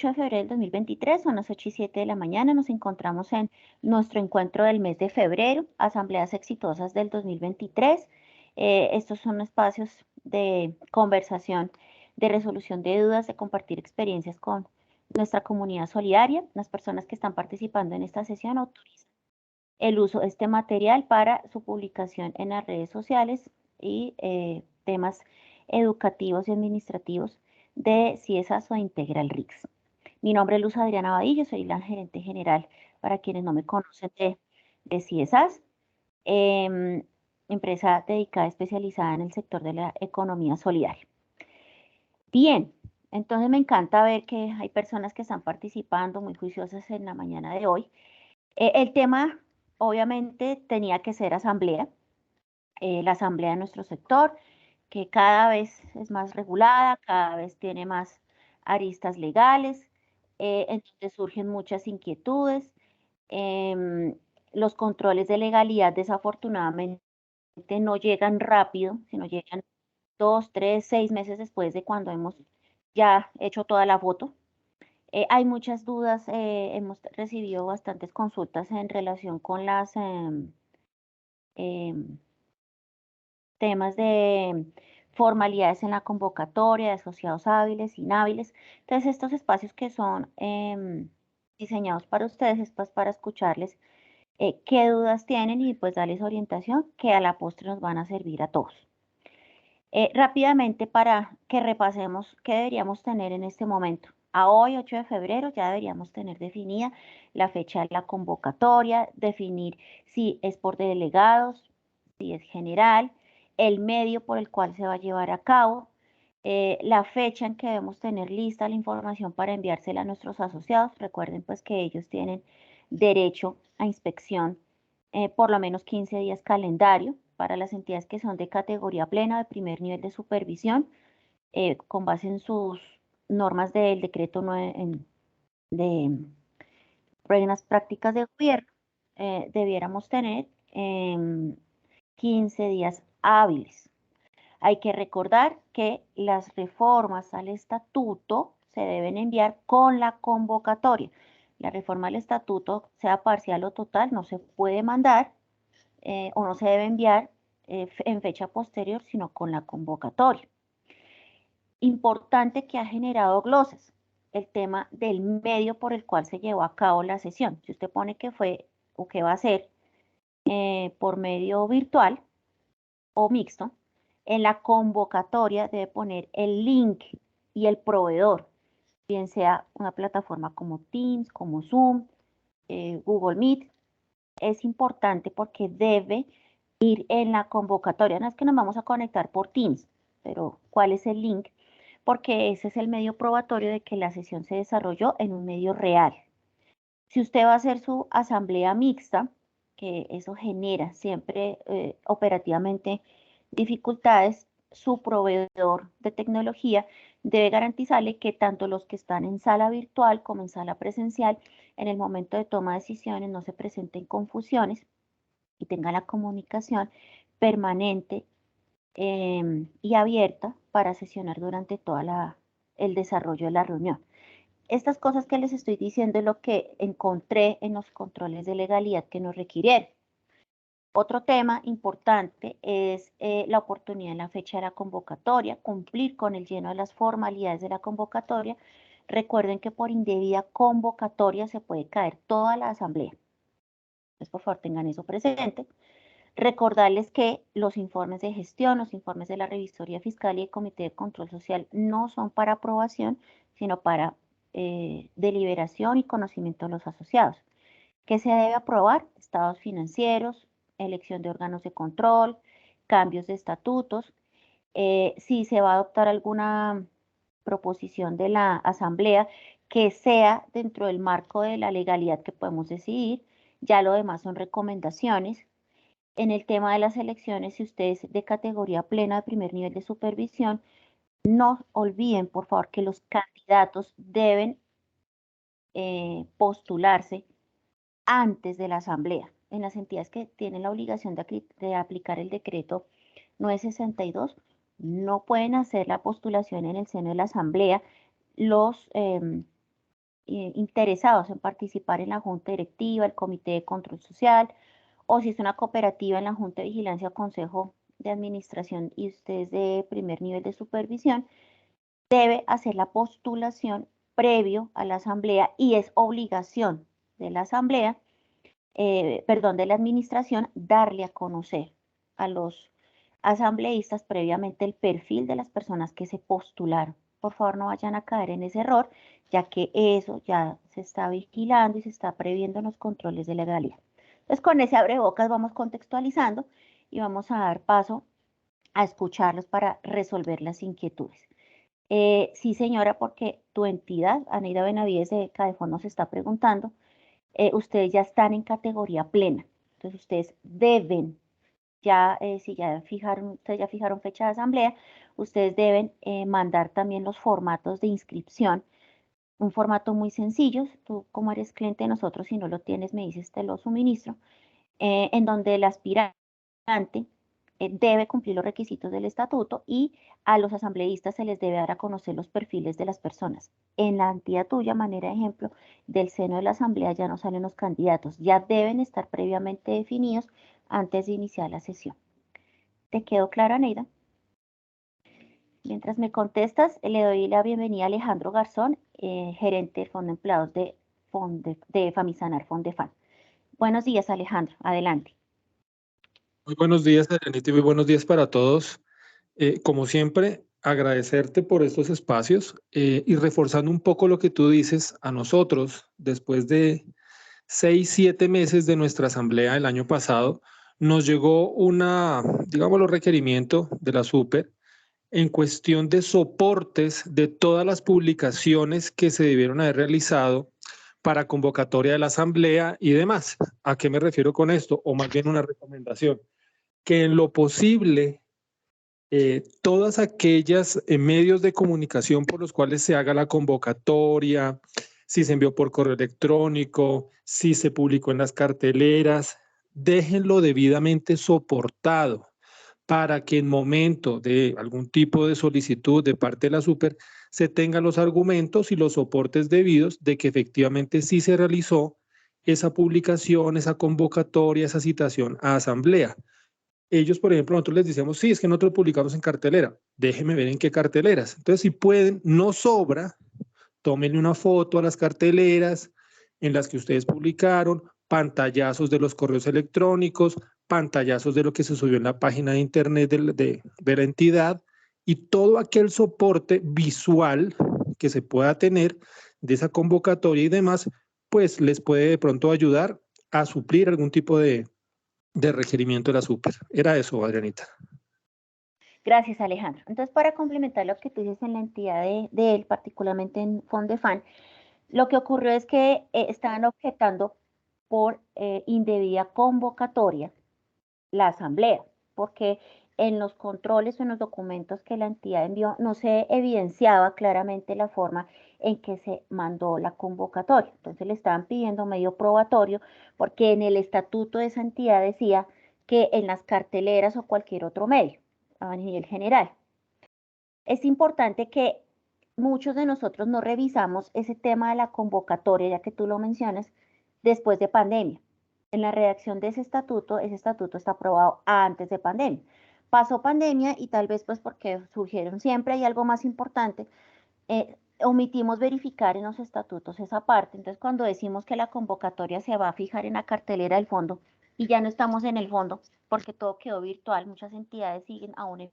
de febrero del 2023, son las 8:07 de la mañana. Nos encontramos en nuestro encuentro del mes de febrero, Asambleas Exitosas del 2023. Estos son espacios de conversación, de resolución de dudas, de compartir experiencias con nuestra comunidad solidaria. Las personas que están participando en esta sesión autorizan el uso de este material para su publicación en las redes sociales y temas educativos y administrativos de CIESAS o Integral RICS. Mi nombre es Luz Adriana Vadillo, soy la gerente general, para quienes no me conocen, de CIESAS, empresa dedicada, especializada en el sector de la economía solidaria. Bien, entonces me encanta ver que hay personas que están participando muy juiciosas en la mañana de hoy. El tema, obviamente, tenía que ser asamblea, la asamblea de nuestro sector, que cada vez es más regulada, cada vez tiene más aristas legales, entonces surgen muchas inquietudes. Los controles de legalidad, desafortunadamente, no llegan rápido, sino llegan 2, 3, 6 meses después de cuando hemos ya hecho toda la foto. Hay muchas dudas, hemos recibido bastantes consultas en relación con las temas de formalidades en la convocatoria, de asociados hábiles, inhábiles. Entonces, estos espacios que son diseñados para ustedes, es pues para escucharles qué dudas tienen y pues darles orientación que a la postre nos van a servir a todos. Rápidamente para que repasemos qué deberíamos tener en este momento. A hoy, 8 de febrero, ya deberíamos tener definida la fecha de la convocatoria, definir si es por delegados, si es general, el medio por el cual se va a llevar a cabo, la fecha en que debemos tener lista la información para enviársela a nuestros asociados. Recuerden pues que ellos tienen derecho a inspección por lo menos 15 días calendario para las entidades que son de categoría plena, de primer nivel de supervisión, con base en sus normas del decreto 9 de buenas prácticas de gobierno, debiéramos tener 15 días hábiles. Hay que recordar que las reformas al estatuto se deben enviar con la convocatoria. La reforma al estatuto, sea parcial o total, no se puede mandar o no se debe enviar en fecha posterior, sino con la convocatoria. Importante que ha generado glosas, el tema del medio por el cual se llevó a cabo la sesión. Si usted pone que fue o que va a ser por medio virtual o mixto, en la convocatoria debe poner el link y el proveedor, bien sea una plataforma como Teams, como Zoom, Google Meet. Es importante porque debe ir en la convocatoria. No es que nos vamos a conectar por Teams, pero ¿cuál es el link? Porque ese es el medio probatorio de que la sesión se desarrolló en un medio real. Si usted va a hacer su asamblea mixta, que eso genera siempre operativamente dificultades, su proveedor de tecnología debe garantizarle que tanto los que están en sala virtual como en sala presencial, en el momento de toma de decisiones no se presenten confusiones y tengan la comunicación permanente y abierta para sesionar durante todo el desarrollo de la reunión. Estas cosas que les estoy diciendo es lo que encontré en los controles de legalidad que nos requirieron. Otro tema importante es la oportunidad en la fecha de la convocatoria, cumplir con el lleno de las formalidades de la convocatoria. Recuerden que por indebida convocatoria se puede caer toda la asamblea. Entonces, por favor, tengan eso presente. Recordarles que los informes de gestión, los informes de la Revisoría Fiscal y el Comité de Control Social no son para aprobación, sino para deliberación y conocimiento de los asociados. ¿Qué se debe aprobar? Estados financieros, elección de órganos de control, cambios de estatutos. Si se va a adoptar alguna proposición de la Asamblea que sea dentro del marco de la legalidad que podemos decidir, ya lo demás son recomendaciones. En el tema de las elecciones, si usted es de categoría plena de primer nivel de supervisión, no olviden, por favor, que los candidatos deben postularse antes de la asamblea. En las entidades que tienen la obligación de aplicar el decreto 962, no pueden hacer la postulación en el seno de la asamblea los interesados en participar en la junta directiva, el comité de control social, o si es una cooperativa en la junta de vigilancia o consejo de administración y usted es de primer nivel de supervisión, debe hacer la postulación previo a la asamblea y es obligación de la asamblea, de la administración, darle a conocer a los asambleístas previamente el perfil de las personas que se postularon. Por favor, no vayan a caer en ese error, ya que eso ya se está vigilando y se está previendo en los controles de legalidad. Entonces, con ese abrebocas vamos contextualizando y vamos a dar paso a escucharlos para resolver las inquietudes. Sí, señora, porque tu entidad, Aneida Benavides de Cadefón, nos está preguntando, ustedes ya están en categoría plena. Entonces, ustedes deben, si ustedes ya fijaron fecha de asamblea, ustedes deben mandar también los formatos de inscripción. Un formato muy sencillo, tú como eres cliente de nosotros, si no lo tienes, me dices, te lo suministro, en donde el aspirante debe cumplir los requisitos del estatuto y a los asambleístas se les debe dar a conocer los perfiles de las personas. En la entidad tuya, manera de ejemplo, del seno de la asamblea ya no salen los candidatos, ya deben estar previamente definidos antes de iniciar la sesión. ¿Te quedó clara, Neida? Mientras me contestas, le doy la bienvenida a Alejandro Garzón, gerente del Fondo de Empleados de Famisanar Fondefan. Buenos días, Alejandro. Adelante. Muy buenos días, Adrianita, y muy buenos días para todos. Como siempre, agradecerte por estos espacios y reforzando un poco lo que tú dices, a nosotros, después de 6, 7 meses de nuestra asamblea el año pasado, nos llegó digámoslo, requerimiento de la Super en cuestión de soportes de todas las publicaciones que se debieron haber realizado para convocatoria de la asamblea y demás. ¿A qué me refiero con esto? O más bien una recomendación, que en lo posible todas aquellas medios de comunicación por los cuales se haga la convocatoria, si se envió por correo electrónico, si se publicó en las carteleras, déjenlo debidamente soportado para que en momento de algún tipo de solicitud de parte de la Super se tengan los argumentos y los soportes debidos de que efectivamente sí se realizó esa publicación, esa convocatoria, esa citación a asamblea. Ellos, por ejemplo, nosotros les decíamos, sí, es que nosotros publicamos en cartelera, déjenme ver en qué carteleras. Entonces, si pueden, no sobra, tómenle una foto a las carteleras en las que ustedes publicaron, pantallazos de los correos electrónicos, pantallazos de lo que se subió en la página de internet de la entidad y todo aquel soporte visual que se pueda tener de esa convocatoria y demás, pues les puede de pronto ayudar a suplir algún tipo de requerimiento de la Super. Era eso, Adrianita. Gracias, Alejandro. Entonces, para complementar lo que tú dices en la entidad de él, particularmente en Fondefan, lo que ocurrió es que estaban objetando por indebida convocatoria la asamblea, porque en los controles o en los documentos que la entidad envió no se evidenciaba claramente la forma en que se mandó la convocatoria. Entonces le estaban pidiendo medio probatorio porque en el estatuto de esa entidad decía que en las carteleras o cualquier otro medio a nivel general. Es importante que muchos de nosotros no revisamos ese tema de la convocatoria, ya que tú lo mencionas, después de pandemia. En la redacción de ese estatuto está aprobado antes de pandemia. Pasó pandemia y tal vez pues porque surgieron siempre hay algo más importante, omitimos verificar en los estatutos esa parte. Entonces, cuando decimos que la convocatoria se va a fijar en la cartelera del fondo y ya no estamos en el fondo porque todo quedó virtual, muchas entidades siguen aún en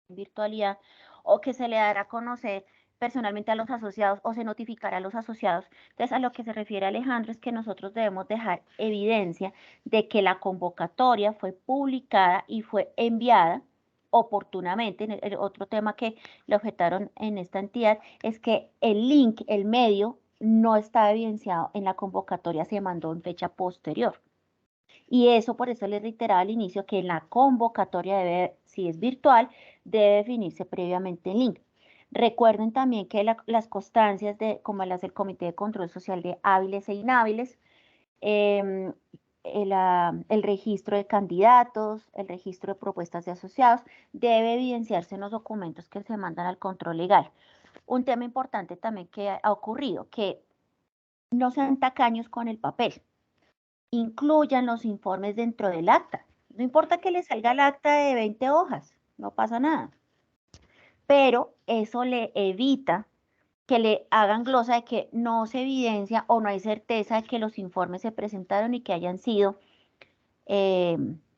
virtualidad, o que se le dará a conocer personalmente a los asociados o se notificará a los asociados. Entonces, a lo que se refiere Alejandro es que nosotros debemos dejar evidencia de que la convocatoria fue publicada y fue enviada oportunamente. El otro tema que le objetaron en esta entidad es que el link, el medio, no está evidenciado en la convocatoria, se mandó en fecha posterior. Y eso, por eso les reiteraba al inicio que en la convocatoria debe, si es virtual, debe definirse previamente el link. Recuerden también que las constancias como las del Comité de Control Social de hábiles e inhábiles, el registro de candidatos, el registro de propuestas de asociados, debe evidenciarse en los documentos que se mandan al control legal. Un tema importante también que ha ocurrido, que no sean tacaños con el papel. Incluyan los informes dentro del acta. No importa que les salga el acta de 20 hojas, no pasa nada. Pero eso le evita que le hagan glosa de que no se evidencia o no hay certeza de que los informes se presentaron y que hayan sido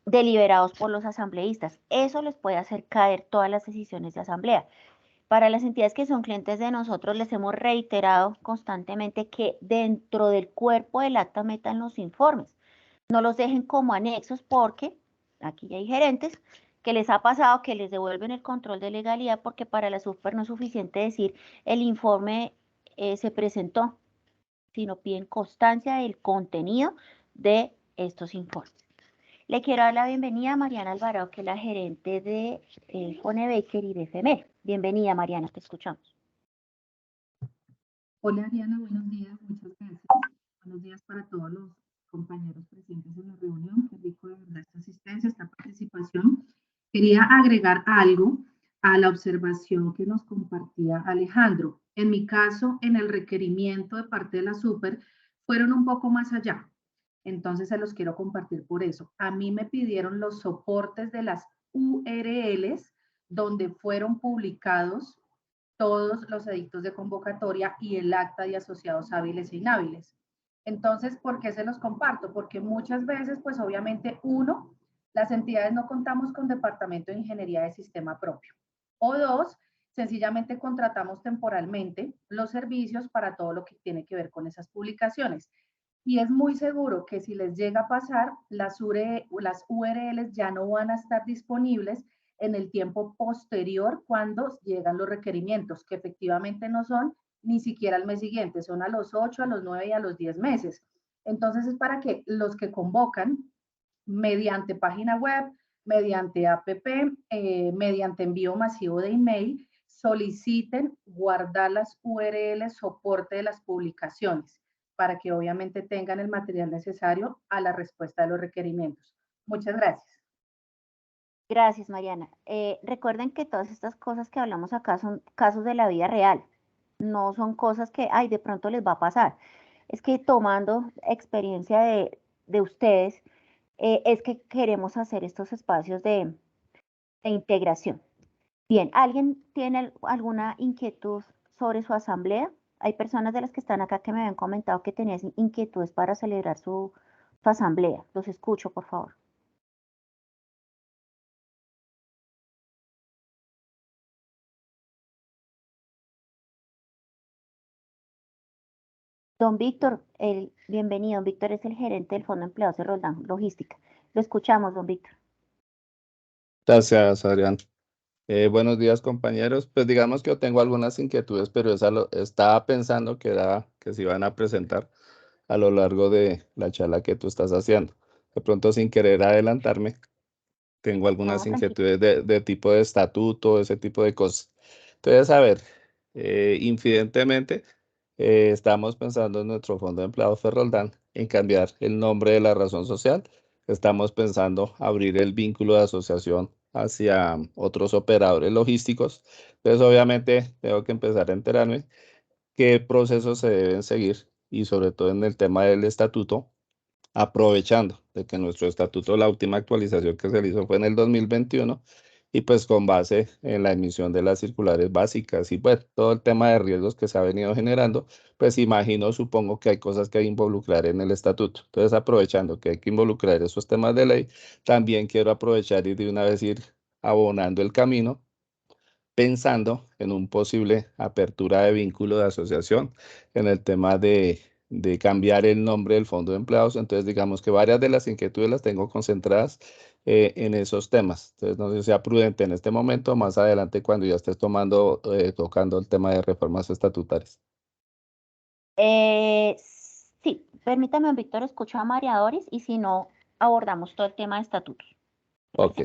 deliberados por los asambleístas. Eso les puede hacer caer todas las decisiones de asamblea. Para las entidades que son clientes de nosotros, les hemos reiterado constantemente que dentro del cuerpo del acta metan los informes. No los dejen como anexos porque aquí ya hay gerentes que les ha pasado que les devuelven el control de legalidad porque para la super no es suficiente decir el informe se presentó, sino piden constancia del contenido de estos informes. Le quiero dar la bienvenida a Mariana Alvarado, que es la gerente de Fonebecker y de FEMER. Bienvenida, Mariana, te escuchamos. Hola, Ariana, buenos días, muchas gracias. Buenos días para todos los compañeros presentes en la reunión. Qué rico de verdad esta asistencia, esta participación. Quería agregar algo a la observación que nos compartía Alejandro. En mi caso, en el requerimiento de parte de la super, fueron un poco más allá. Entonces, se los quiero compartir por eso. A mí me pidieron los soportes de las URLs donde fueron publicados todos los edictos de convocatoria y el acta de asociados hábiles e inhábiles. Entonces, ¿por qué se los comparto? Porque muchas veces, pues obviamente, uno, las entidades no contamos con departamento de ingeniería de sistema propio. O dos, sencillamente contratamos temporalmente los servicios para todo lo que tiene que ver con esas publicaciones. Y es muy seguro que si les llega a pasar, las URLs ya no van a estar disponibles en el tiempo posterior cuando llegan los requerimientos, que efectivamente no son ni siquiera al mes siguiente, son a los 8, a los 9 y a los 10 meses. Entonces es para que los que convocan mediante página web, mediante APP, mediante envío masivo de email, soliciten guardar las URLs soporte de las publicaciones para que obviamente tengan el material necesario a la respuesta de los requerimientos. Muchas gracias. Gracias, Mariana. Recuerden que todas estas cosas que hablamos acá son casos de la vida real, no son cosas que, ay, de pronto les va a pasar. Es que tomando experiencia de ustedes, es que queremos hacer estos espacios de integración. Bien, ¿alguien tiene alguna inquietud sobre su asamblea? Hay personas de las que están acá que me habían comentado que tenían inquietudes para celebrar su asamblea. Los escucho, por favor. Don Víctor, bienvenido. Don Víctor es el gerente del Fondo de Empleados de Roldán Logística. Lo escuchamos, don Víctor. Gracias, Adrián. Buenos días, compañeros. Pues digamos que yo tengo algunas inquietudes, pero estaba pensando que se iban a presentar a lo largo de la charla que tú estás haciendo. De pronto, sin querer adelantarme, tengo algunas inquietudes de tipo de estatuto, ese tipo de cosas. Entonces, a ver, infidentemente, estamos pensando en nuestro Fondo de Empleados Ferroldán en cambiar el nombre de la razón social. Estamos pensando abrir el vínculo de asociación hacia otros operadores logísticos. Entonces, obviamente, tengo que empezar a enterarme qué procesos se deben seguir y sobre todo en el tema del estatuto, aprovechando de que nuestro estatuto, la última actualización que se hizo fue en el 2021 y pues con base en la emisión de las circulares básicas y pues todo el tema de riesgos que se ha venido generando, pues supongo que hay cosas que hay que involucrar en el estatuto. Entonces, aprovechando que hay que involucrar esos temas de ley, también quiero aprovechar y de una vez ir abonando el camino, pensando en un posible apertura de vínculo de asociación en el tema de cambiar el nombre del Fondo de Empleados. Entonces, digamos que varias de las inquietudes las tengo concentradas en esos temas. Entonces, no sé si sea prudente en este momento, más adelante cuando ya estés tocando el tema de reformas estatutarias. Sí, permítame, don Víctor, escucho a María Doris y si no, abordamos todo el tema de estatutos. Ok,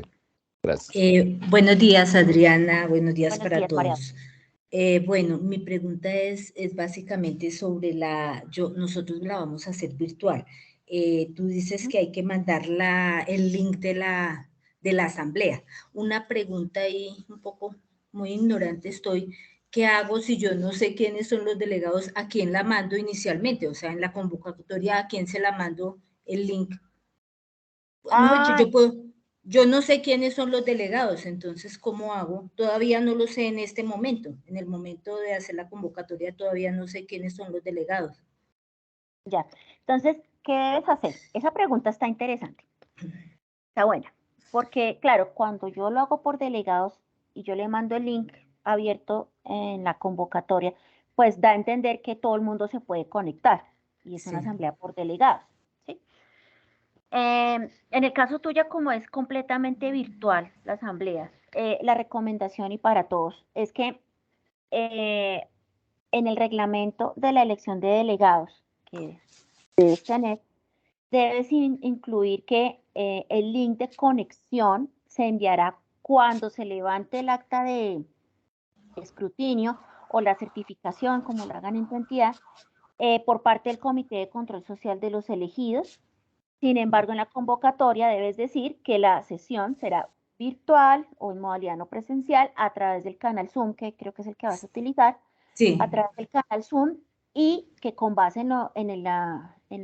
gracias. Buenos días, Adriana. Buenos días para días, todos. Bueno, mi pregunta es básicamente sobre nosotros la vamos a hacer virtual. Tú dices que hay que mandar el link de la asamblea. Una pregunta ahí un poco muy ignorante estoy. ¿qué hago si yo no sé quiénes son los delegados? ¿A quién la mando inicialmente? O sea, en la convocatoria, ¿a quién se la mando el link? No, yo no sé quiénes son los delegados, entonces, ¿cómo hago? Todavía no lo sé en este momento. En el momento de hacer la convocatoria todavía no sé quiénes son los delegados. Ya, entonces, ¿qué debes hacer? Esa pregunta está interesante, está buena, porque claro, cuando yo lo hago por delegados y yo le mando el link abierto en la convocatoria, pues da a entender que todo el mundo se puede conectar y es una Sí. asamblea por delegados, ¿sí? En el caso tuyo, como es completamente virtual la asamblea, la recomendación y para todos es que en el reglamento de la elección de delegados que debes tener, debes incluir que el link de conexión se enviará cuando se levante el acta de escrutinio o la certificación, como la hagan en tu entidad, por parte del Comité de Control Social de los elegidos. Sin embargo, en la convocatoria debes decir que la sesión será virtual o en modalidad no presencial a través del canal Zoom, que creo que es el que vas a utilizar, Sí. a través del canal Zoom, y que con base en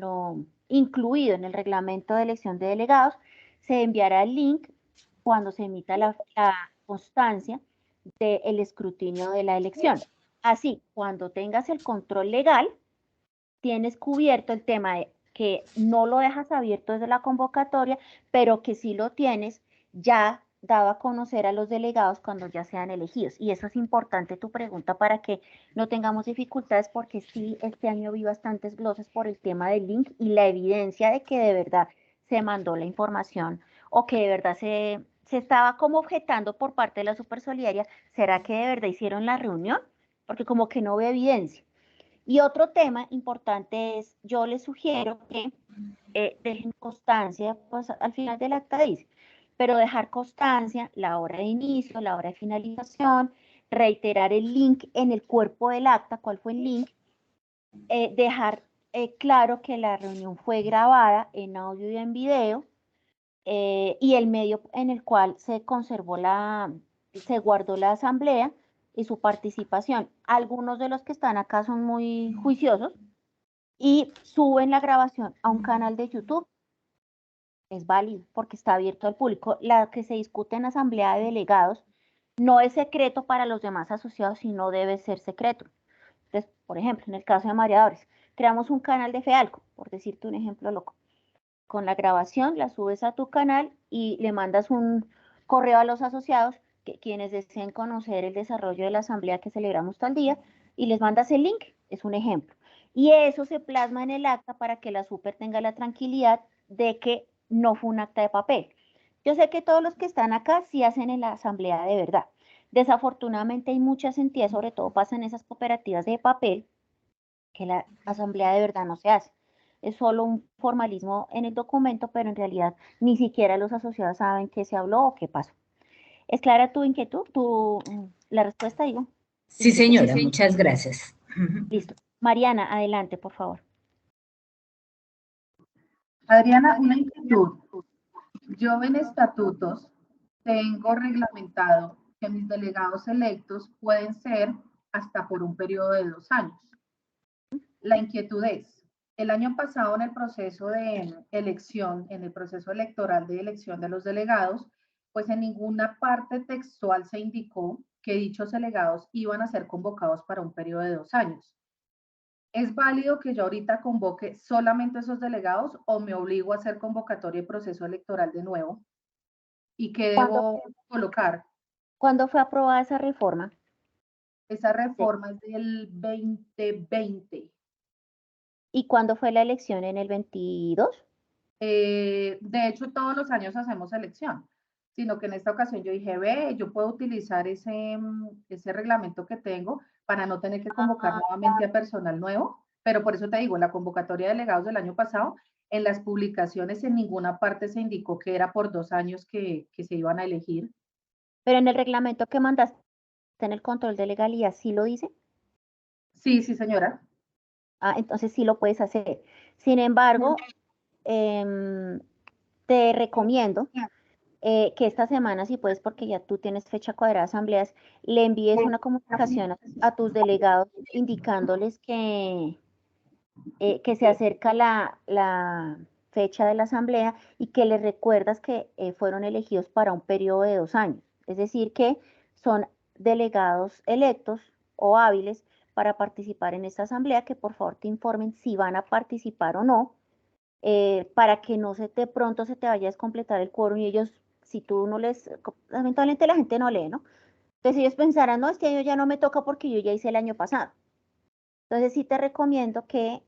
lo incluido en el reglamento de elección de delegados, se enviará el link cuando se emita la constancia del escrutinio de la elección. Así, cuando tengas el control legal, tienes cubierto el tema de que no lo dejas abierto desde la convocatoria, pero que sí lo tienes ya dado a conocer a los delegados cuando ya sean elegidos. Y eso es importante tu pregunta para que no tengamos dificultades, porque sí, este año vi bastantes glosas por el tema del link y la evidencia de que de verdad se mandó la información o que de verdad se estaba como objetando por parte de la Supersolidaria. ¿Será que de verdad hicieron la reunión? Porque como que no veo evidencia. Y otro tema importante es, yo les sugiero que dejen constancia, pues al final del acta dice, pero dejar constancia, la hora de inicio, la hora de finalización, reiterar el link en el cuerpo del acta, cuál fue el link, dejar claro que la reunión fue grabada en audio y en video, y el medio en el cual se conservó se guardó la asamblea y su participación. Algunos de los que están acá son muy juiciosos y suben la grabación a un canal de YouTube. Es válido porque está abierto al público. La que se discute en asamblea de delegados no es secreto para los demás asociados, y no debe ser secreto. Entonces, por ejemplo, en el caso de mareadores, creamos un canal de FEALCO, por decirte un ejemplo loco. Con la grabación la subes a tu canal y le mandas un correo a los asociados, quienes deseen conocer el desarrollo de la asamblea que celebramos tal día, y les mandas el link, es un ejemplo. Y eso se plasma en el acta para que la super tenga la tranquilidad de que no fue un acta de papel. Yo sé que todos los que están acá sí hacen en la asamblea de verdad. Desafortunadamente hay muchas entidades, sobre todo pasa en esas cooperativas de papel, que la asamblea de verdad no se hace. Es solo un formalismo en el documento, pero en realidad ni siquiera los asociados saben qué se habló o qué pasó. ¿Es clara tu inquietud? La respuesta, digo. Sí, señora, muchas gracias. Listo. Mariana, adelante, por favor. Adriana, una inquietud. Yo en estatutos tengo reglamentado que mis delegados electos pueden ser hasta por un periodo de 2 años. La inquietud es, el año pasado en el proceso de elección, en el proceso electoral de elección de los delegados, pues en ninguna parte textual se indicó que dichos delegados iban a ser convocados para un periodo de 2 años. ¿Es válido que yo ahorita convoque solamente esos delegados o me obligo a hacer convocatoria y proceso electoral de nuevo? ¿Y qué debo colocar? ¿Cuándo fue aprobada esa reforma? Esa reforma es del 2020. ¿Y cuándo fue la elección, en el 22? De hecho, todos los años hacemos elección, sino que en esta ocasión yo dije, ve, yo puedo utilizar ese reglamento que tengo para no tener que convocar nuevamente a personal nuevo, pero por eso te digo, en la convocatoria de delegados del año pasado, en las publicaciones en ninguna parte se indicó que era por 2 años que se iban a elegir. Pero en el reglamento que mandaste en el control de legalidad, ¿sí lo dice? Sí, sí, señora. Entonces sí lo puedes hacer. Sin embargo, te recomiendo que esta semana, si puedes, porque ya tú tienes fecha cuadrada de asambleas, le envíes una comunicación a tus delegados indicándoles que se acerca la fecha de la asamblea y que les recuerdas que fueron elegidos para un periodo de 2 años. Es decir, que son delegados electos o hábiles para participar en esta asamblea, que por favor te informen si van a participar o no, para que no de pronto se te vaya a descompletar el quórum y ellos, si tú no les, lamentablemente la gente no lee, ¿no? Entonces ellos pensarán, no, este año ya no me toca porque yo ya hice el año pasado. Entonces sí te recomiendo que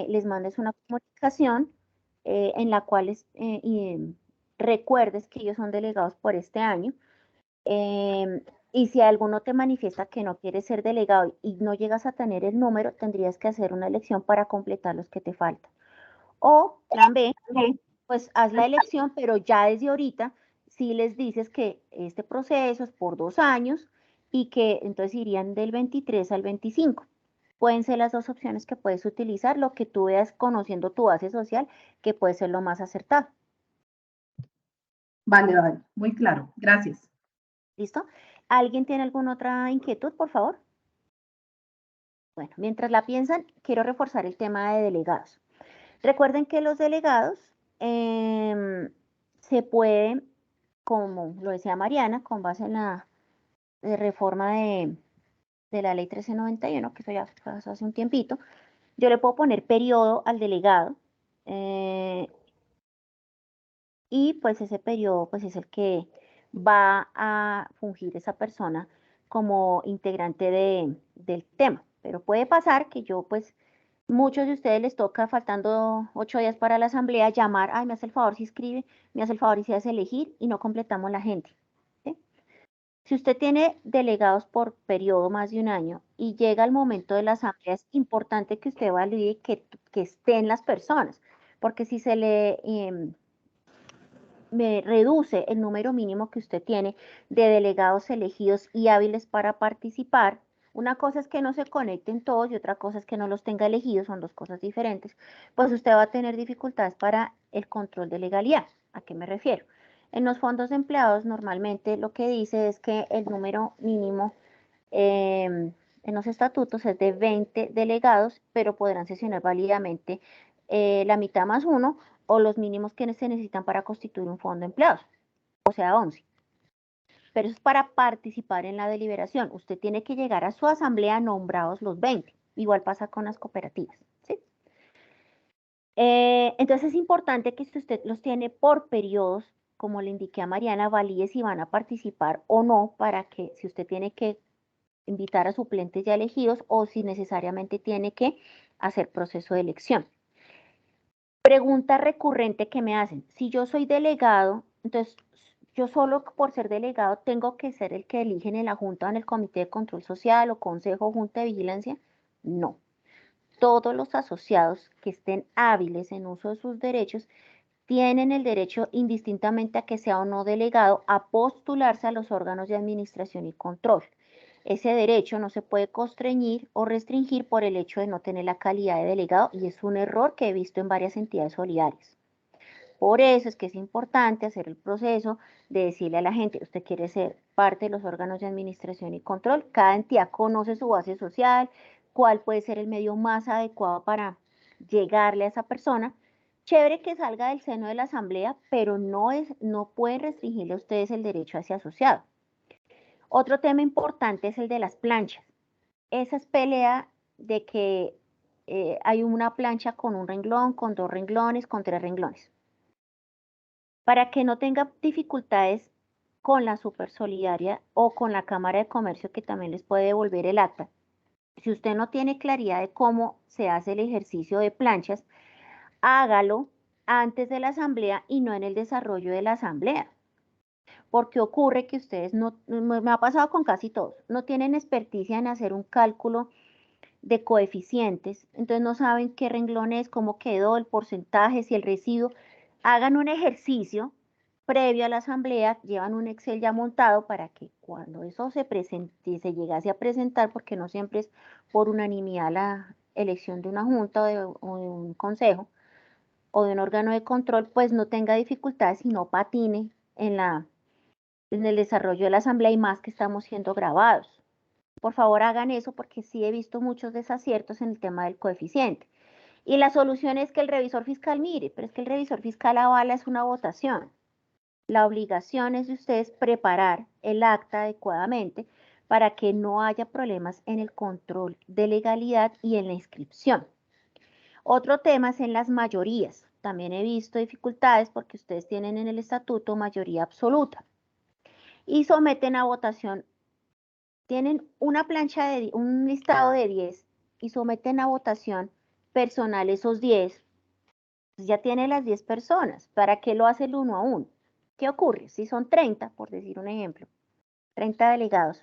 les mandes una comunicación en la cual recuerdes que ellos son delegados por este año. Y si alguno te manifiesta que no quiere ser delegado y no llegas a tener el número, tendrías que hacer una elección para completar los que te faltan. O plan B, pues haz la elección, pero ya desde ahorita sí les dices que este proceso es por 2 años y que entonces irían del 23 al 25. Pueden ser las dos opciones que puedes utilizar, lo que tú veas conociendo tu base social, que puede ser lo más acertado. Vale, vale, muy claro. Gracias. ¿Listo? ¿Alguien tiene alguna otra inquietud, por favor? Bueno, mientras la piensan, quiero reforzar el tema de delegados. Recuerden que los delegados se pueden, como lo decía Mariana, con base en la reforma de la ley 1391, que eso ya pasó hace un tiempito, yo le puedo poner periodo al delegado y pues ese periodo pues es el que va a fungir esa persona como integrante del tema. Pero puede pasar que yo pues muchos de ustedes les toca, faltando 8 días para la asamblea, llamar, ay, me hace el favor si escribe, me hace el favor y se hace elegir y no completamos la gente. ¿Sí? Si usted tiene delegados por periodo más de un año y llega el momento de la asamblea, es importante que usted valide que estén las personas, porque si se le me reduce el número mínimo que usted tiene de delegados elegidos y hábiles para participar. Una cosa es que no se conecten todos y otra cosa es que no los tenga elegidos, son dos cosas diferentes. Pues usted va a tener dificultades para el control de legalidad. ¿A qué me refiero? En los fondos de empleados normalmente lo que dice es que el número mínimo en los estatutos es de 20 delegados, pero podrán sesionar válidamente la mitad más uno o los mínimos que se necesitan para constituir un fondo de empleados, o sea, 11. Pero eso es para participar en la deliberación. Usted tiene que llegar a su asamblea nombrados los 20. Igual pasa con las cooperativas. ¿Sí? Entonces es importante que si usted los tiene por periodos, como le indiqué a Mariana, valide si van a participar o no, para que si usted tiene que invitar a suplentes ya elegidos o si necesariamente tiene que hacer proceso de elección. Pregunta recurrente que me hacen, si yo soy delegado, entonces yo solo por ser delegado tengo que ser el que eligen en la Junta o en el Comité de Control Social o Consejo o Junta de Vigilancia. No. Todos los asociados que estén hábiles en uso de sus derechos tienen el derecho, indistintamente a que sea o no delegado, a postularse a los órganos de administración y control. Ese derecho no se puede constreñir o restringir por el hecho de no tener la calidad de delegado y es un error que he visto en varias entidades solidarias. Por eso es que es importante hacer el proceso de decirle a la gente, usted quiere ser parte de los órganos de administración y control, cada entidad conoce su base social, cuál puede ser el medio más adecuado para llegarle a esa persona. Chévere que salga del seno de la asamblea, pero no pueden restringirle a ustedes el derecho a ese asociado. Otro tema importante es el de las planchas. Esa es pelea de que hay una plancha con un renglón, con 2 renglones, con 3 renglones. Para que no tenga dificultades con la Supersolidaria o con la Cámara de Comercio, que también les puede devolver el acta. Si usted no tiene claridad de cómo se hace el ejercicio de planchas, hágalo antes de la asamblea y no en el desarrollo de la asamblea. Porque ocurre que ustedes me ha pasado con casi todos, no tienen experticia en hacer un cálculo de coeficientes, entonces no saben qué renglón es, cómo quedó, el porcentaje, si el residuo. Hagan un ejercicio previo a la asamblea, llevan un Excel ya montado para que cuando eso se presente, se llegase a presentar, porque no siempre es por unanimidad la elección de una junta o de un consejo o de un órgano de control, pues no tenga dificultades y no patine en el desarrollo de la asamblea y más que estamos siendo grabados. Por favor, hagan eso porque sí he visto muchos desaciertos en el tema del coeficiente. Y la solución es que el revisor fiscal mire, pero es que el revisor fiscal avala es una votación. La obligación es de ustedes preparar el acta adecuadamente para que no haya problemas en el control de legalidad y en la inscripción. Otro tema es en las mayorías. También he visto dificultades porque ustedes tienen en el estatuto mayoría absoluta y someten a votación. Tienen una plancha de un listado de 10 y someten a votación personal esos 10. Pues ya tiene las 10 personas. ¿Para qué lo hace el 1 a 1? ¿Qué ocurre? Si son 30, por decir un ejemplo, 30 delegados,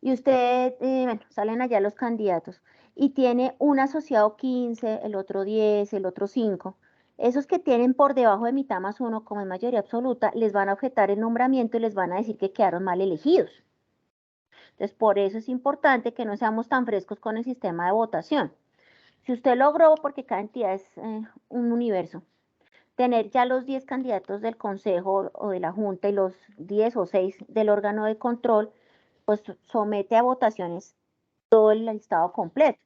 y usted, bueno, salen allá los candidatos, y tiene un asociado 15, el otro 10, el otro 5, esos que tienen por debajo de mitad más 1, como en mayoría absoluta, les van a objetar el nombramiento y les van a decir que quedaron mal elegidos. Entonces, por eso es importante que no seamos tan frescos con el sistema de votación. Si usted logró, porque cada entidad es un universo, tener ya los 10 candidatos del consejo o de la junta y los 10 o 6 del órgano de control, pues somete a votaciones todo el listado completo.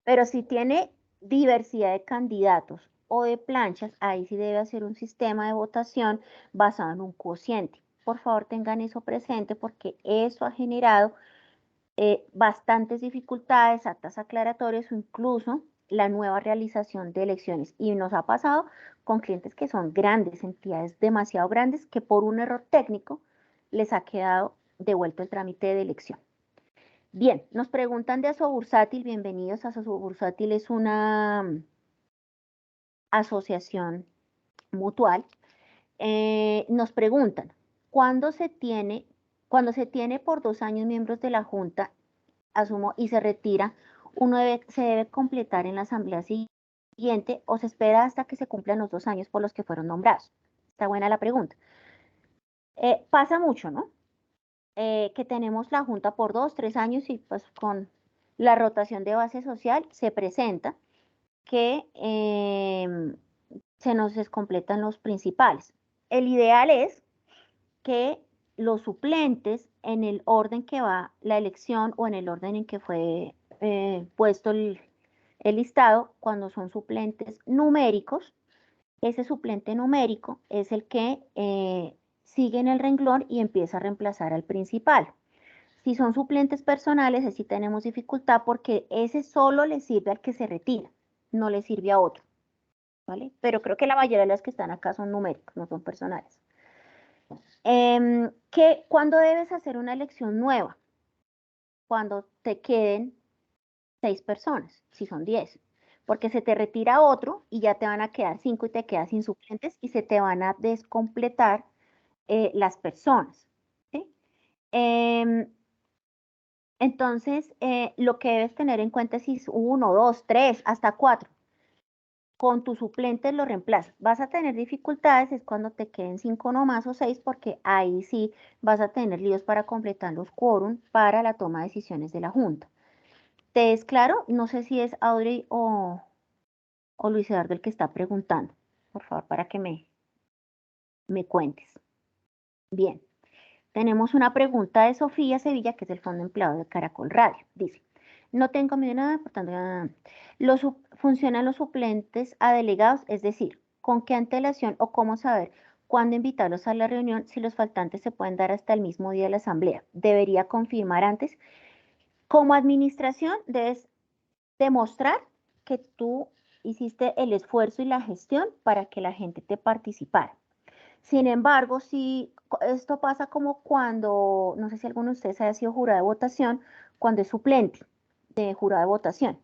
Pero si tiene diversidad de candidatos o de planchas, ahí sí debe hacer un sistema de votación basado en un cociente. Por favor, tengan eso presente porque eso ha generado bastantes dificultades, actas aclaratorias o incluso la nueva realización de elecciones. Y nos ha pasado con clientes que son grandes, entidades demasiado grandes, que por un error técnico les ha quedado devuelto el trámite de elección. Bien, nos preguntan de Asobursátil, bienvenidos. Asobursátil es una asociación mutual. Nos preguntan, cuando se tiene por 2 años miembros de la Junta, asumo, y se retira, se debe completar en la asamblea siguiente o se espera hasta que se cumplan los 2 años por los que fueron nombrados. Está buena la pregunta. Pasa mucho, ¿no? Que tenemos la Junta por 2, 3 años y pues con la rotación de base social se presenta que se nos descompletan los principales. El ideal es que los suplentes en el orden que va la elección o en el orden en que fue puesto el listado, cuando son suplentes numéricos, ese suplente numérico es el que sigue en el renglón y empieza a reemplazar al principal. Si son suplentes personales, así tenemos dificultad porque ese solo le sirve al que se retira, no le sirve a otro, ¿vale? Pero creo que la mayoría de las que están acá son numéricos, no son personales. ¿Cuándo debes hacer una elección nueva? Cuando te queden 6 personas, si son 10, porque se te retira otro y ya te van a quedar 5 y te quedas sin suplentes y se te van a descompletar las personas, ¿sí? Entonces, lo que debes tener en cuenta es si es 1, 2, 3, hasta 4. Con tus suplentes lo reemplazas. Vas a tener dificultades, es cuando te queden 5 nomás o 6, porque ahí sí vas a tener líos para completar los quórum para la toma de decisiones de la Junta. ¿Te es claro? No sé si es Audrey o Luis Eduardo el que está preguntando. Por favor, para que me cuentes. Bien. Tenemos una pregunta de Sofía Sevilla, que es del Fondo Empleado de Caracol Radio. Dice, no tengo miedo nada, por tanto, funcionan los suplentes a delegados, es decir, ¿con qué antelación o cómo saber cuándo invitarlos a la reunión si los faltantes se pueden dar hasta el mismo día de la asamblea? ¿Debería confirmar antes? Como administración, debes demostrar que tú hiciste el esfuerzo y la gestión para que la gente te participara. Sin embargo, si esto pasa como cuando, no sé si alguno de ustedes haya sido jurado de votación, cuando es suplente de jurado de votación,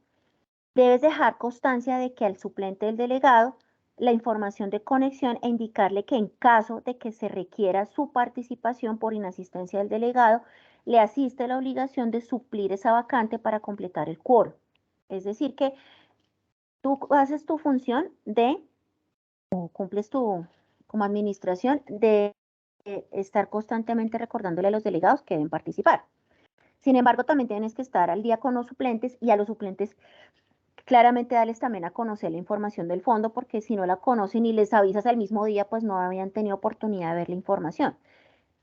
debes dejar constancia de que al suplente del delegado la información de conexión e indicarle que en caso de que se requiera su participación por inasistencia del delegado, le asiste la obligación de suplir esa vacante para completar el quórum. Es decir, que tú haces tu función o cumples como administración de estar constantemente recordándole a los delegados que deben participar. Sin embargo, también tienes que estar al día con los suplentes y a los suplentes claramente darles también a conocer la información del fondo, porque si no la conocen y les avisas al mismo día, pues no habían tenido oportunidad de ver la información.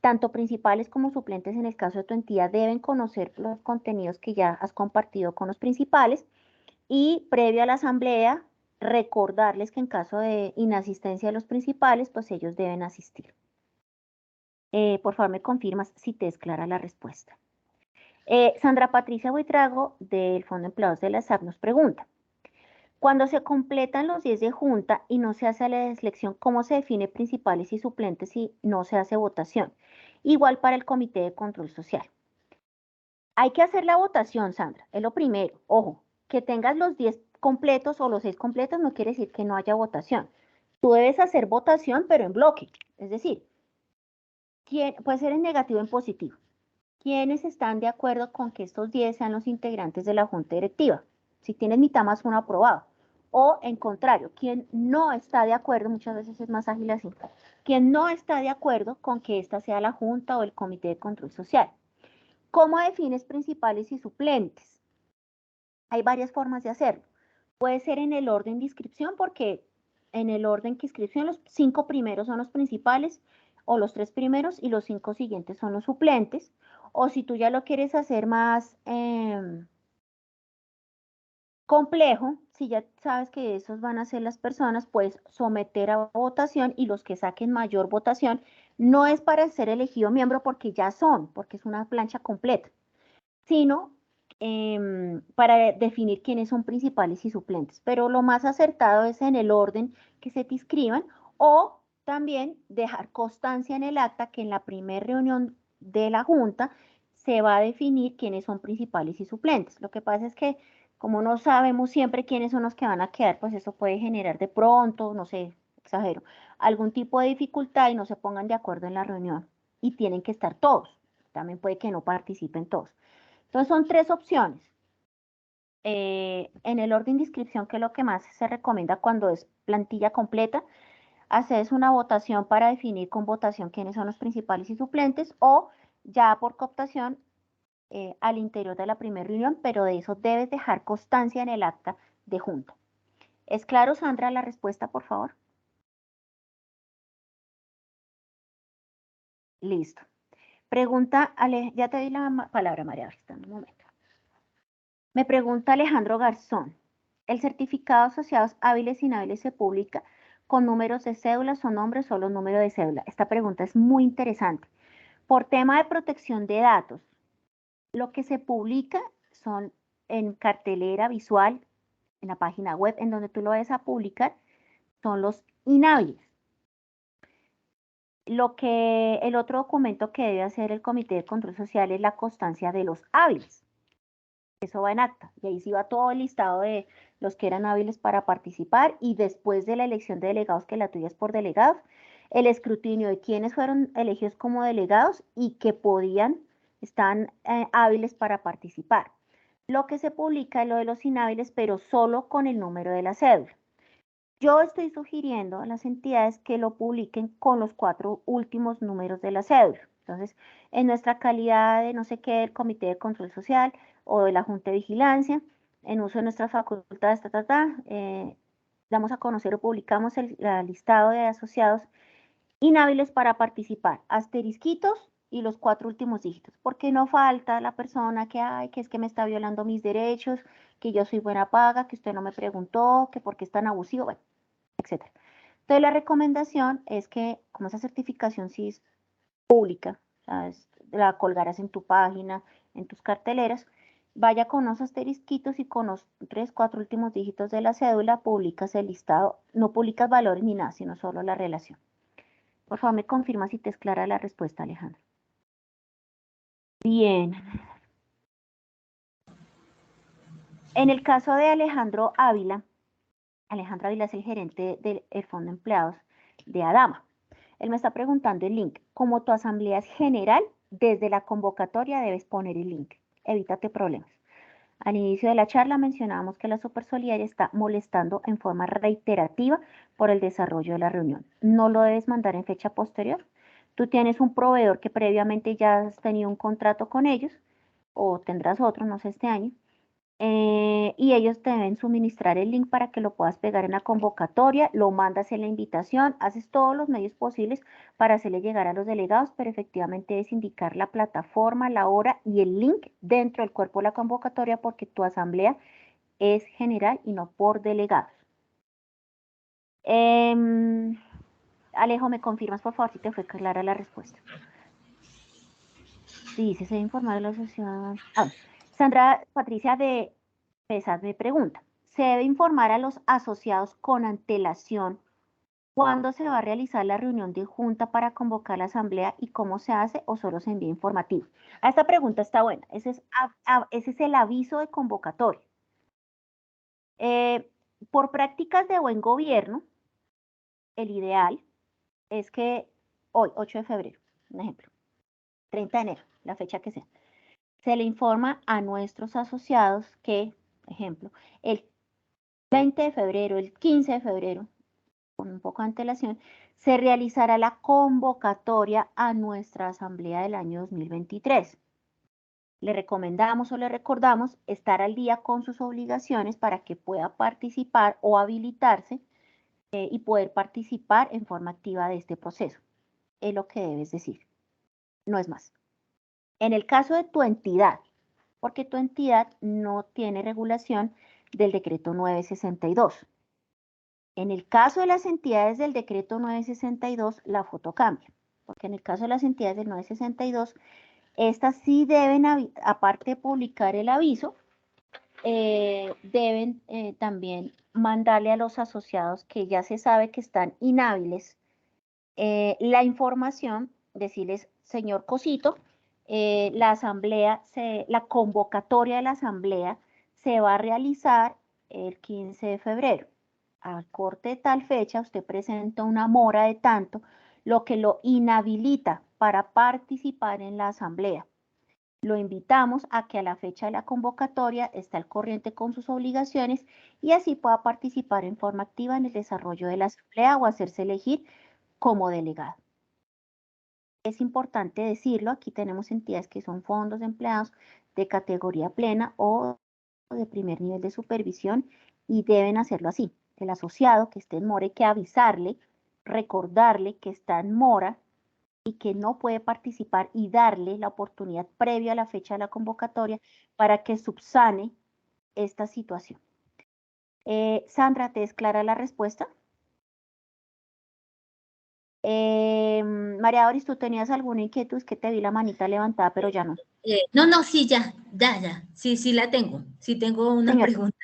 Tanto principales como suplentes en el caso de tu entidad deben conocer los contenidos que ya has compartido con los principales y previo a la asamblea recordarles que en caso de inasistencia de los principales, pues ellos deben asistir. Por favor, me confirmas si te es clara la respuesta. Sandra Patricia Buitrago, del Fondo de Empleados de la SAP, nos pregunta, cuando se completan los 10 de junta y no se hace la selección, ¿cómo se define principales y suplentes si no se hace votación? Igual para el Comité de Control Social. Hay que hacer la votación, Sandra, es lo primero. Ojo, que tengas los 10 completos o los 6 completos no quiere decir que no haya votación. Tú debes hacer votación, pero en bloque. Es decir, puede ser en negativo o en positivo. ¿Quiénes están de acuerdo con que estos 10 sean los integrantes de la Junta Directiva? Si tienes mitad más uno aprobado. O en contrario, quien no está de acuerdo, muchas veces es más ágil así, quien no está de acuerdo con que esta sea la Junta o el Comité de Control Social. ¿Cómo defines principales y suplentes? Hay varias formas de hacerlo. Puede ser en el orden de inscripción, porque en el orden de inscripción los 5 primeros son los principales, o los 3 primeros, y los 5 siguientes son los suplentes. O si tú ya lo quieres hacer más complejo, si ya sabes que esos van a ser las personas, puedes someter a votación y los que saquen mayor votación no es para ser elegido miembro porque ya son, porque es una plancha completa, sino para definir quiénes son principales y suplentes. Pero lo más acertado es en el orden que se te inscriban o también dejar constancia en el acta que en la primera reunión de la Junta se va a definir quiénes son principales y suplentes. Lo que pasa es que como no sabemos siempre quiénes son los que van a quedar, pues eso puede generar de pronto, no sé, exagero, algún tipo de dificultad y no se pongan de acuerdo en la reunión. Y tienen que estar todos. También puede que no participen todos. Entonces son 3 opciones. En el orden de inscripción, que es lo que más se recomienda cuando es plantilla completa, haces una votación para definir con votación quiénes son los principales y suplentes o ya por cooptación al interior de la primera reunión, pero de eso debes dejar constancia en el acta de junta. ¿Es claro, Sandra, la respuesta, por favor? Listo. Pregunta, ya te di la palabra, María, está en un momento. Me pregunta Alejandro Garzón, ¿el certificado de asociados hábiles e inhábiles se publica con números de cédula, son nombres o los números de cédula? Esta pregunta es muy interesante. Por tema de protección de datos, lo que se publica son en cartelera visual, en la página web, en donde tú lo vas a publicar, son los inhábiles. El otro documento que debe hacer el Comité de Control Social es la constancia de los hábiles. Eso va en acta, y ahí sí va todo el listado de los que eran hábiles para participar, y después de la elección de delegados, que la tuya es por delegados, el escrutinio de quienes fueron elegidos como delegados y que están hábiles para participar. Lo que se publica es lo de los inhábiles, pero solo con el número de la cédula. Yo estoy sugiriendo a las entidades que lo publiquen con los 4 últimos números de la cédula. Entonces, en nuestra calidad de no sé qué, del Comité de Control Social o de la Junta de Vigilancia, en uso de nuestras facultades, damos a conocer o publicamos el listado de asociados inhábiles para participar, asterisquitos y los 4 últimos dígitos, porque no falta la persona que es que me está violando mis derechos, que yo soy buena paga, que usted no me preguntó, que por qué es tan abusivo, bueno, etc. Entonces la recomendación es que, como esa certificación sí es pública, la colgarás en tu página, en tus carteleras, vaya con unos asterisquitos y con los 3, 4 últimos dígitos de la cédula, publicas el listado, no publicas valores ni nada, sino solo la relación. Por favor, me confirma si te es clara la respuesta, Alejandro. Bien. En el caso de Alejandro Ávila es el gerente del Fondo de Empleados de Adama. Él me está preguntando el link. Como tu asamblea es general, desde la convocatoria debes poner el link. Evítate problemas. Al inicio de la charla mencionábamos que la Supersolidaria está molestando en forma reiterativa por el desarrollo de la reunión. No lo debes mandar en fecha posterior. Tú tienes un proveedor que previamente ya has tenido un contrato con ellos, o tendrás otro, no sé, este año. y ellos te deben suministrar el link para que lo puedas pegar en la convocatoria, lo mandas en la invitación, haces todos los medios posibles para hacerle llegar a los delegados, pero efectivamente debes indicar la plataforma, la hora y el link dentro del cuerpo de la convocatoria porque tu asamblea es general y no por delegados. Alejo, ¿me confirmas por favor si te fue clara la respuesta? Sí, se debe informar a la sociedad. Sandra Patricia de PESAD me pregunta, ¿se debe informar a los asociados con antelación cuándo se va a realizar la reunión de junta para convocar la asamblea y cómo se hace o solo se envía informativo? Esta pregunta está buena. Ese es el aviso de convocatoria. Por prácticas de buen gobierno, el ideal es que hoy, 8 de febrero, un ejemplo, 30 de enero, la fecha que sea, se le informa a nuestros asociados que, ejemplo, el 20 de febrero, el 15 de febrero, con un poco de antelación, se realizará la convocatoria a nuestra asamblea del año 2023. Le recomendamos o le recordamos estar al día con sus obligaciones para que pueda participar o habilitarse y poder participar en forma activa de este proceso. Es lo que debes decir. No es más. En el caso de tu entidad, porque tu entidad no tiene regulación del decreto 962. En el caso de las entidades del decreto 962, la foto cambia, porque en el caso de las entidades del 962, estas sí deben, aparte de publicar el aviso, deben también mandarle a los asociados que ya se sabe que están inhábiles la información, decirles, señor Cosito, la convocatoria de la asamblea se va a realizar el 15 de febrero. Al corte de tal fecha, usted presenta una mora de tanto, lo que lo inhabilita para participar en la asamblea. Lo invitamos a que a la fecha de la convocatoria esté al corriente con sus obligaciones y así pueda participar en forma activa en el desarrollo de la asamblea o hacerse elegir como delegado. Es importante decirlo, aquí tenemos entidades que son fondos de empleados de categoría plena o de primer nivel de supervisión y deben hacerlo así. El asociado que esté en mora hay que avisarle, recordarle que está en mora y que no puede participar y darle la oportunidad previa a la fecha de la convocatoria para que subsane esta situación. Sandra, ¿te es clara la respuesta? María Doris, ¿tú tenías alguna inquietud? Es que te vi la manita levantada, pero ya no. No, sí, ya. Sí la tengo. Sí tengo una pregunta.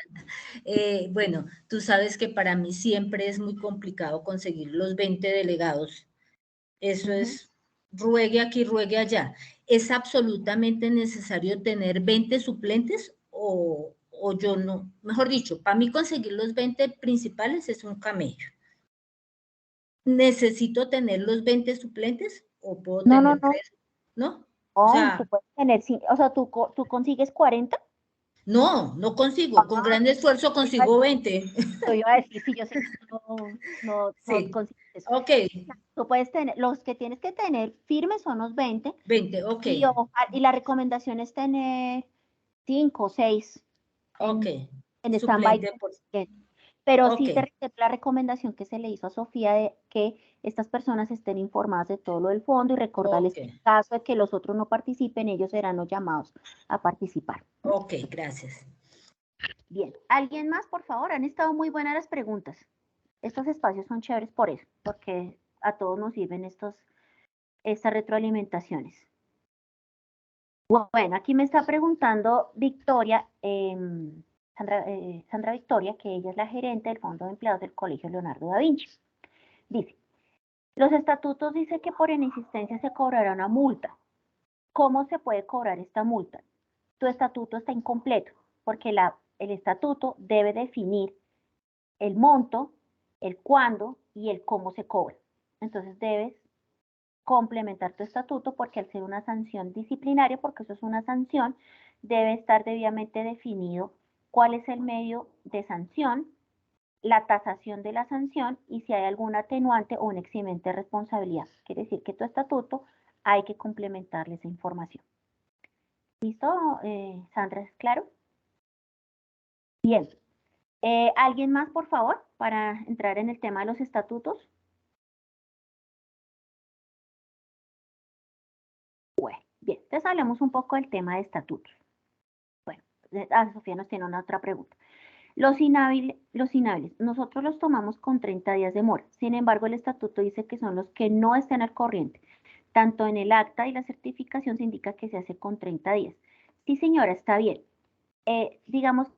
Bueno, tú sabes que para mí siempre es muy complicado conseguir los 20 delegados. Eso es, ruegue aquí, ruegue allá. ¿Es absolutamente necesario tener 20 suplentes o yo no? Mejor dicho, para mí conseguir los 20 principales es un camello. ¿Necesito tener los 20 suplentes o puedo tener 3? ¿No? O sea, tú puedes tener, o sea, ¿tú consigues 40? No consigo. Con gran esfuerzo consigo 20. Yo iba a decir, sí, yo sé que no consigues eso. Ok. Tú puedes tener, los que tienes que tener firmes son los 20. 20, ok. Y la recomendación es tener 5 o 6 en stand-by. Pero sí la recomendación que se le hizo a Sofía de que estas personas estén informadas de todo lo del fondo y recordarles que en caso de que los otros no participen, ellos serán los llamados a participar. Ok, gracias. Bien, ¿alguien más, por favor? Han estado muy buenas las preguntas. Estos espacios son chéveres por eso, porque a todos nos sirven estas retroalimentaciones. Bueno, aquí me está preguntando Victoria, Sandra Victoria, que ella es la gerente del Fondo de Empleados del Colegio Leonardo da Vinci. Dice, los estatutos dicen que por inexistencia se cobrará una multa. ¿Cómo se puede cobrar esta multa? Tu estatuto está incompleto, porque el estatuto debe definir el monto, el cuándo y el cómo se cobra. Entonces debes complementar tu estatuto porque al ser una sanción disciplinaria, porque eso es una sanción, debe estar debidamente definido cuál es el medio de sanción, la tasación de la sanción y si hay algún atenuante o un eximente de responsabilidad. Quiere decir que tu estatuto hay que complementarle esa información. ¿Listo, Sandra? ¿Es claro? Bien. ¿Alguien más, por favor, para entrar en el tema de los estatutos? Bueno, bien, entonces hablemos un poco del tema de estatutos. Bueno, Sofía nos tiene una otra pregunta. Los inhábiles, nosotros los tomamos con 30 días de mora. Sin embargo, el estatuto dice que son los que no estén al corriente. Tanto en el acta y la certificación se indica que se hace con 30 días. Sí, señora, está bien. Digamos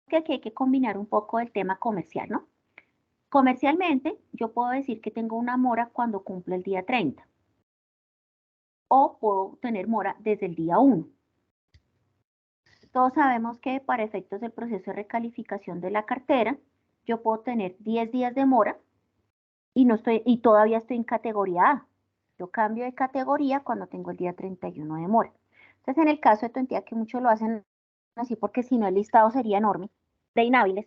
que aquí hay que combinar un poco el tema comercial, ¿no? Comercialmente, yo puedo decir que tengo una mora cuando cumple el día 30. O puedo tener mora desde el día 1. Todos sabemos que para efectos del proceso de recalificación de la cartera, yo puedo tener 10 días de mora y todavía estoy en categoría A. Yo cambio de categoría cuando tengo el día 31 de mora. Entonces, en el caso de tu entidad, que muchos lo hacen así porque si no el listado sería enorme, de inhábiles,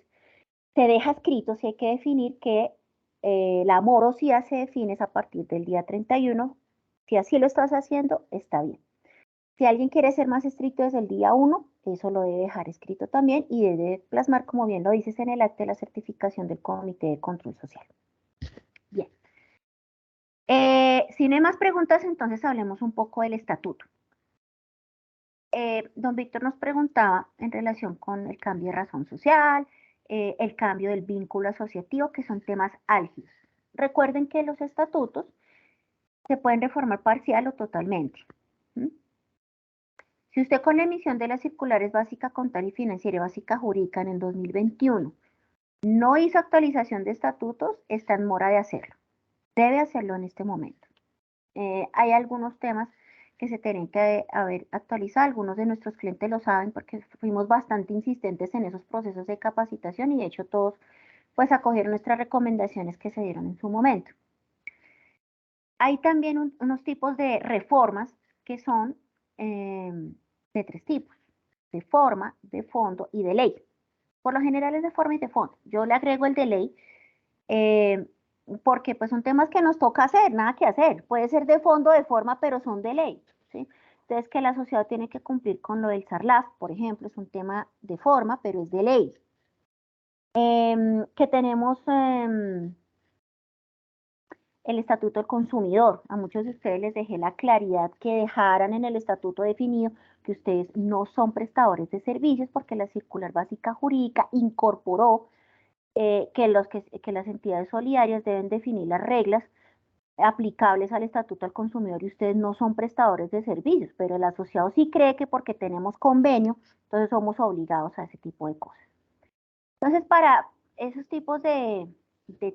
se deja escrito, si hay que definir que la morosidad se define a partir del día 31. Si así lo estás haciendo, está bien. Si alguien quiere ser más estricto desde el día 1, eso lo debe dejar escrito también y debe plasmar, como bien lo dices, en el acta de la certificación del Comité de Control Social. Bien. Si no hay más preguntas, entonces hablemos un poco del estatuto. Don Víctor nos preguntaba en relación con el cambio de razón social, el cambio del vínculo asociativo, que son temas álgidos. Recuerden que los estatutos se pueden reformar parcial o totalmente. ¿Mm? Si usted con la emisión de las circulares básica contable y financiera y básica jurídica en el 2021 no hizo actualización de estatutos, está en mora de hacerlo. Debe hacerlo en este momento. Hay algunos temas que se tienen que haber actualizado. Algunos de nuestros clientes lo saben porque fuimos bastante insistentes en esos procesos de capacitación y de hecho todos pues acogieron nuestras recomendaciones que se dieron en su momento. Hay también unos tipos de reformas que son de 3 tipos: de forma, de fondo y de ley. Por lo general es de forma y de fondo. Yo le agrego el de ley porque pues son temas que nos toca hacer, nada que hacer. Puede ser de fondo, de forma, pero son de ley, ¿sí? Entonces que el asociado tiene que cumplir con lo del SARLAF, por ejemplo, es un tema de forma, pero es de ley. Que tenemos el Estatuto del Consumidor. A muchos de ustedes les dejé la claridad que dejaran en el estatuto definido que ustedes no son prestadores de servicios porque la circular básica jurídica incorporó que las entidades solidarias deben definir las reglas aplicables al Estatuto del Consumidor y ustedes no son prestadores de servicios, pero el asociado sí cree que porque tenemos convenio, entonces somos obligados a ese tipo de cosas. Entonces, para esos tipos de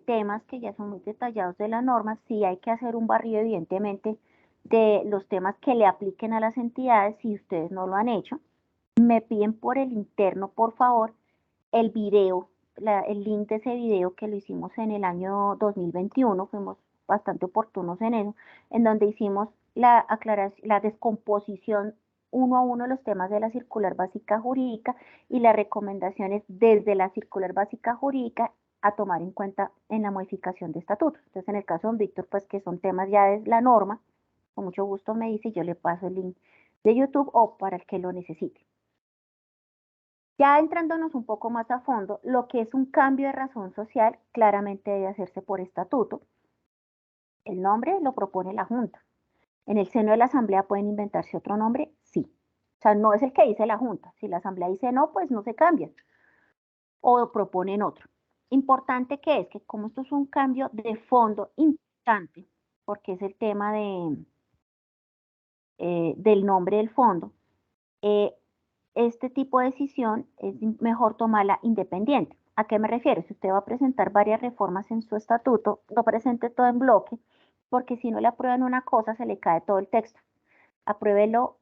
temas que ya son muy detallados de la norma, sí hay que hacer un barrido, evidentemente, de los temas que le apliquen a las entidades si ustedes no lo han hecho. Me piden por el interno, por favor, el video, el link de ese video que lo hicimos en el año 2021, fuimos bastante oportunos en eso, en donde hicimos la descomposición uno a uno de los temas de la circular básica jurídica y las recomendaciones desde la circular básica jurídica a tomar en cuenta en la modificación de estatutos. Entonces, en el caso de don Víctor, pues que son temas ya de la norma, con mucho gusto me dice y yo le paso el link de YouTube o para el que lo necesite. Ya entrándonos un poco más a fondo, lo que es un cambio de razón social claramente debe hacerse por estatuto. El nombre lo propone la Junta. ¿En el seno de la Asamblea pueden inventarse otro nombre? Sí. O sea, no es el que dice la Junta. Si la Asamblea dice no, pues no se cambia. O proponen otro. Importante que es que como esto es un cambio de fondo importante, porque es el tema del nombre del fondo, este tipo de decisión es mejor tomarla independiente. ¿A qué me refiero? Si usted va a presentar varias reformas en su estatuto, lo presente todo en bloque, porque si no le aprueban una cosa, se le cae todo el texto. Apruébenlo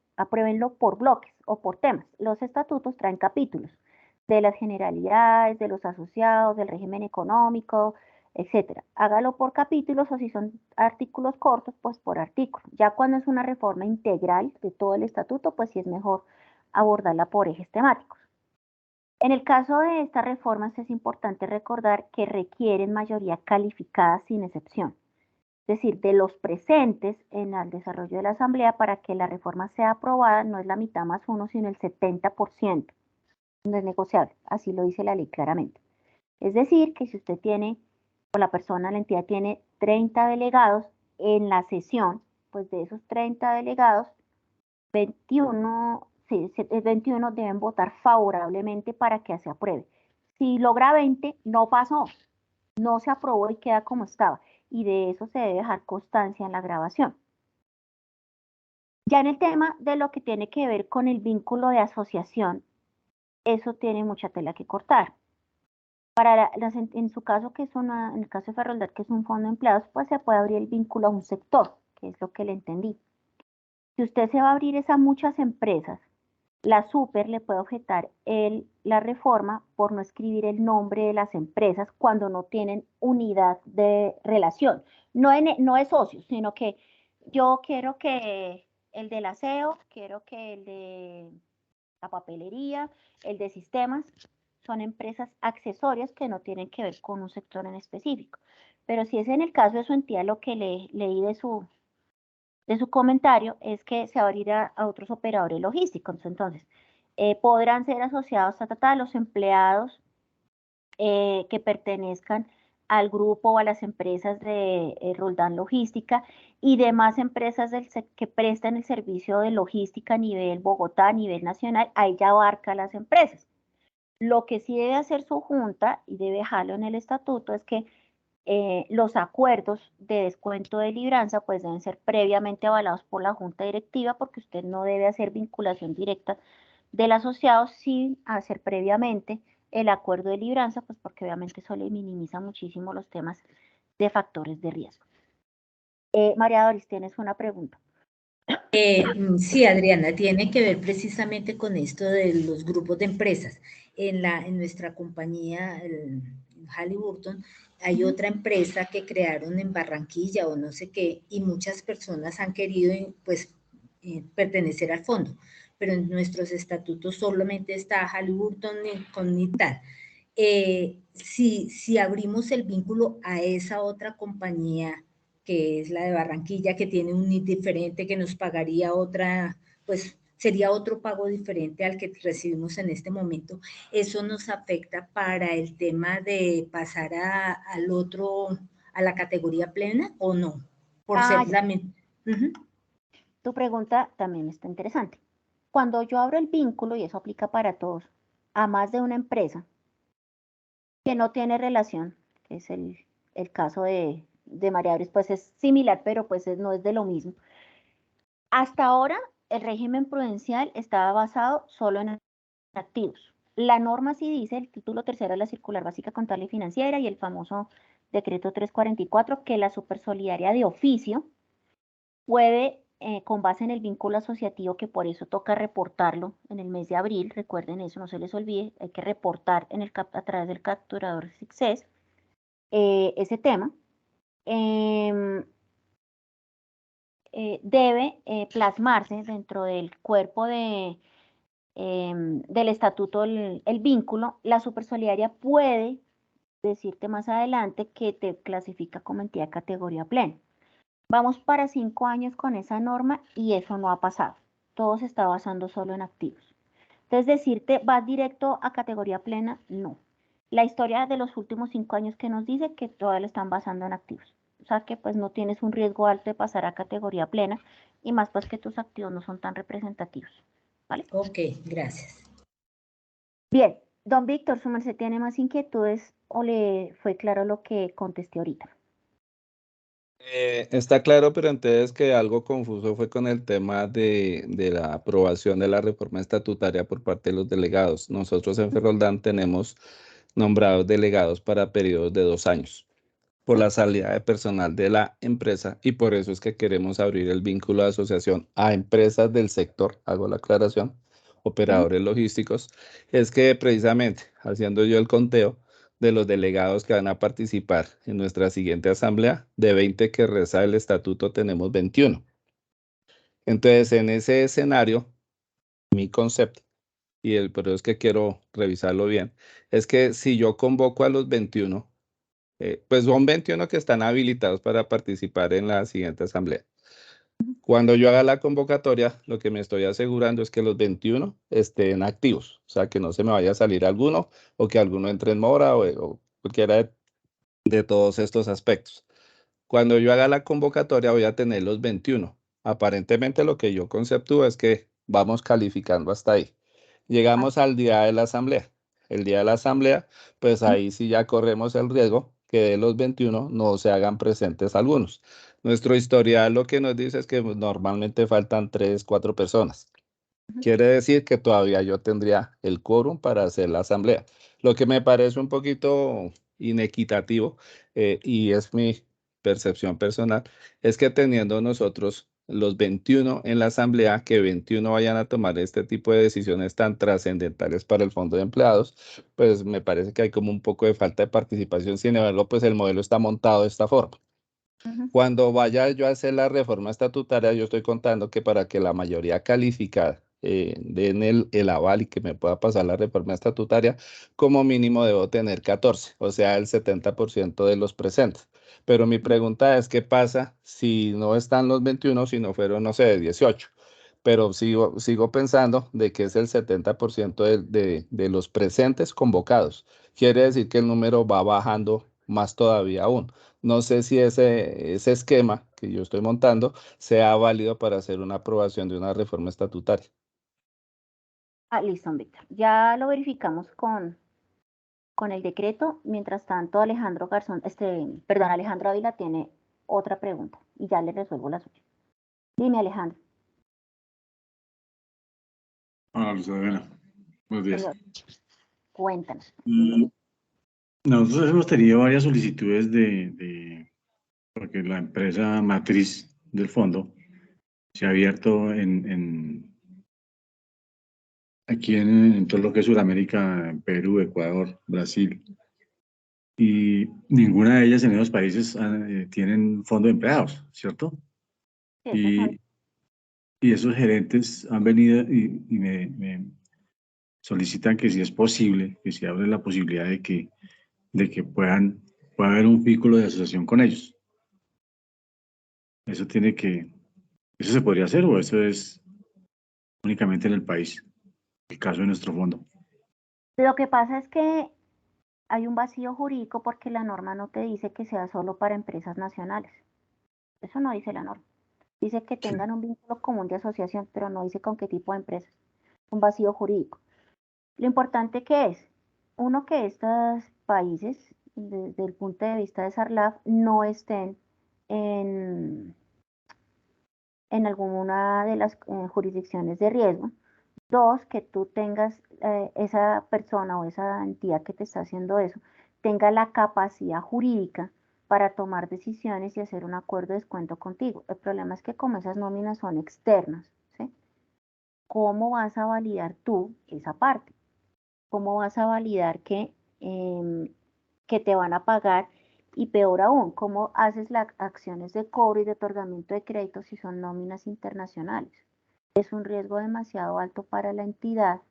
por bloques o por temas. Los estatutos traen capítulos de las generalidades, de los asociados, del régimen económico, etcétera. Hágalo por capítulos o si son artículos cortos, pues por artículo. Ya cuando es una reforma integral de todo el estatuto, pues sí es mejor abordarla por ejes temáticos. En el caso de estas reformas es importante recordar que requieren mayoría calificada sin excepción, es decir, de los presentes en el desarrollo de la Asamblea para que la reforma sea aprobada no es la mitad más uno, sino el 70%. no es negociable, así lo dice la ley claramente. Es decir, que si usted tiene, o la persona, la entidad tiene 30 delegados en la sesión, pues de esos 30 delegados, 21 deben votar favorablemente para que se apruebe. Si logra 20, no pasó, no se aprobó y queda como estaba. Y de eso se debe dejar constancia en la grabación. Ya en el tema de lo que tiene que ver con el vínculo de asociación, eso tiene mucha tela que cortar. En su caso, que es en el caso de Ferroldat, que es un fondo de empleados, pues se puede abrir el vínculo a un sector, que es lo que le entendí. Si usted se va a abrir es a muchas empresas, la super le puede objetar la reforma por no escribir el nombre de las empresas cuando no tienen unidad de relación. No es socios, sino que yo quiero que el del aseo, quiero que el de la papelería, el de sistemas, son empresas accesorias que no tienen que ver con un sector en específico. Pero si es en el caso de su entidad, lo que leí de su comentario es que se abrirá a otros operadores logísticos. Entonces, podrán ser asociados a los empleados que pertenezcan al grupo o a las empresas de Roldán Logística y demás empresas que prestan el servicio de logística a nivel Bogotá, a nivel nacional, ahí ya abarca las empresas. Lo que sí debe hacer su junta, y debe dejarlo en el estatuto, es que los acuerdos de descuento de libranza pues deben ser previamente avalados por la junta directiva, porque usted no debe hacer vinculación directa del asociado sin hacer previamente el acuerdo de libranza, pues porque obviamente eso le minimiza muchísimo los temas de factores de riesgo. María Doris, tienes una pregunta. Sí, Adriana, tiene que ver precisamente con esto de los grupos de empresas. En nuestra compañía, Halliburton, hay otra empresa que crearon en Barranquilla o no sé qué, y muchas personas han querido pues pertenecer al fondo, pero en nuestros estatutos solamente está Halliburton con ni tal. Si abrimos el vínculo a esa otra compañía, que es la de Barranquilla, que tiene un NIT diferente, que nos pagaría otra, pues sería otro pago diferente al que recibimos en este momento. ¿Eso nos afecta para el tema de pasar al otro, a la categoría plena o no? Por ser la misma. Tu pregunta también está interesante. Cuando yo abro el vínculo, y eso aplica para todos, a más de una empresa que no tiene relación, que es el caso de María Doris, pues es similar, pero pues no es de lo mismo. Hasta ahora, el régimen prudencial estaba basado solo en activos. La norma sí dice, el título tercero de la Circular Básica Contable y Financiera y el famoso decreto 344, que la supersolidaria de oficio puede, con base en el vínculo asociativo, que por eso toca reportarlo en el mes de abril, recuerden eso, no se les olvide, hay que reportar a través del capturador SICSES ese tema. Debe plasmarse dentro del cuerpo del estatuto el vínculo. La supersolidaria puede decirte más adelante que te clasifica como entidad de categoría plena. Vamos para 5 años con esa norma y eso no ha pasado. Todo se está basando solo en activos. Entonces, decirte, ¿vas directo a categoría plena? No. La historia de los últimos 5 años que nos dice que todavía lo están basando en activos. O sea que pues no tienes un riesgo alto de pasar a categoría plena y más pues que tus activos no son tan representativos. ¿Vale? Ok, gracias. Bien, don Víctor, ¿su merced tiene más inquietudes o le fue claro lo que contesté ahorita? Está claro, pero entonces que algo confuso fue con el tema de la aprobación de la reforma estatutaria por parte de los delegados. Nosotros en Ferroldán tenemos nombrados delegados para periodos de 2 años por la salida de personal de la empresa y por eso es que queremos abrir el vínculo de asociación a empresas del sector, hago la aclaración, operadores logísticos. Es que precisamente haciendo yo el conteo de los delegados que van a participar en nuestra siguiente asamblea, de 20 que reza el estatuto tenemos 21. Entonces, en ese escenario, mi concepto, pero es que quiero revisarlo bien, es que si yo convoco a los 21, pues son 21 que están habilitados para participar en la siguiente asamblea. Cuando yo haga la convocatoria, lo que me estoy asegurando es que los 21 estén activos, o sea, que no se me vaya a salir alguno o que alguno entre en mora o cualquiera de todos estos aspectos. Cuando yo haga la convocatoria voy a tener los 21. Aparentemente lo que yo conceptúo es que vamos calificando hasta ahí. Llegamos al día de la asamblea. El día de la asamblea, pues ahí sí ya corremos el riesgo que de los 21 no se hagan presentes algunos. Nuestro historial lo que nos dice es que normalmente faltan 3, 4 personas. Quiere decir que todavía yo tendría el quórum para hacer la asamblea. Lo que me parece un poquito inequitativo, y es mi percepción personal, es que teniendo nosotros los 21 en la asamblea, que 21 vayan a tomar este tipo de decisiones tan trascendentales para el fondo de empleados, pues me parece que hay como un poco de falta de participación. Sin embargo, pues el modelo está montado de esta forma. Cuando vaya yo a hacer la reforma estatutaria, yo estoy contando que para que la mayoría calificada den el aval y que me pueda pasar la reforma estatutaria, como mínimo debo tener 14, o sea, el 70% de los presentes. Pero mi pregunta es, ¿qué pasa si no están los 21, si no fueron, no sé, 18? Pero sigo pensando de que es el 70% de los presentes convocados. Quiere decir que el número va bajando más todavía aún. No sé si ese esquema que yo estoy montando sea válido para hacer una aprobación de una reforma estatutaria. Listo, Víctor. Ya lo verificamos con el decreto. Mientras tanto, Alejandro Ávila tiene otra pregunta y ya le resuelvo la suya. Dime, Alejandro. Hola, Luzadena. Buenos días. Señor, cuéntanos. Nosotros hemos tenido varias solicitudes porque la empresa matriz del fondo se ha abierto aquí en todo lo que es Sudamérica, Perú, Ecuador, Brasil, y ninguna de ellas en esos países tienen fondo de empleados, ¿cierto? Sí, Y esos gerentes han venido y me solicitan que si es posible, que se abre la posibilidad de que pueda haber un vínculo de asociación con ellos. ¿Eso se podría hacer o eso es únicamente en el país? El caso de nuestro fondo. Lo que pasa es que hay un vacío jurídico porque la norma no te dice que sea solo para empresas nacionales. Eso no dice la norma. Dice que tengan un vínculo común de asociación, pero no dice con qué tipo de empresas. Un vacío jurídico. Lo importante que es, uno, que estos países, desde el punto de vista de SARLAF, no estén en alguna de las jurisdicciones de riesgo. Dos, que tú tengas esa persona o esa entidad que te está haciendo eso, tenga la capacidad jurídica para tomar decisiones y hacer un acuerdo de descuento contigo. El problema es que como esas nóminas son externas, ¿sí? ¿Cómo vas a validar tú esa parte? ¿Cómo vas a validar que te van a pagar? Y peor aún, ¿cómo haces las acciones de cobro y de otorgamiento de créditos si son nóminas internacionales? Es un riesgo demasiado alto para la entidad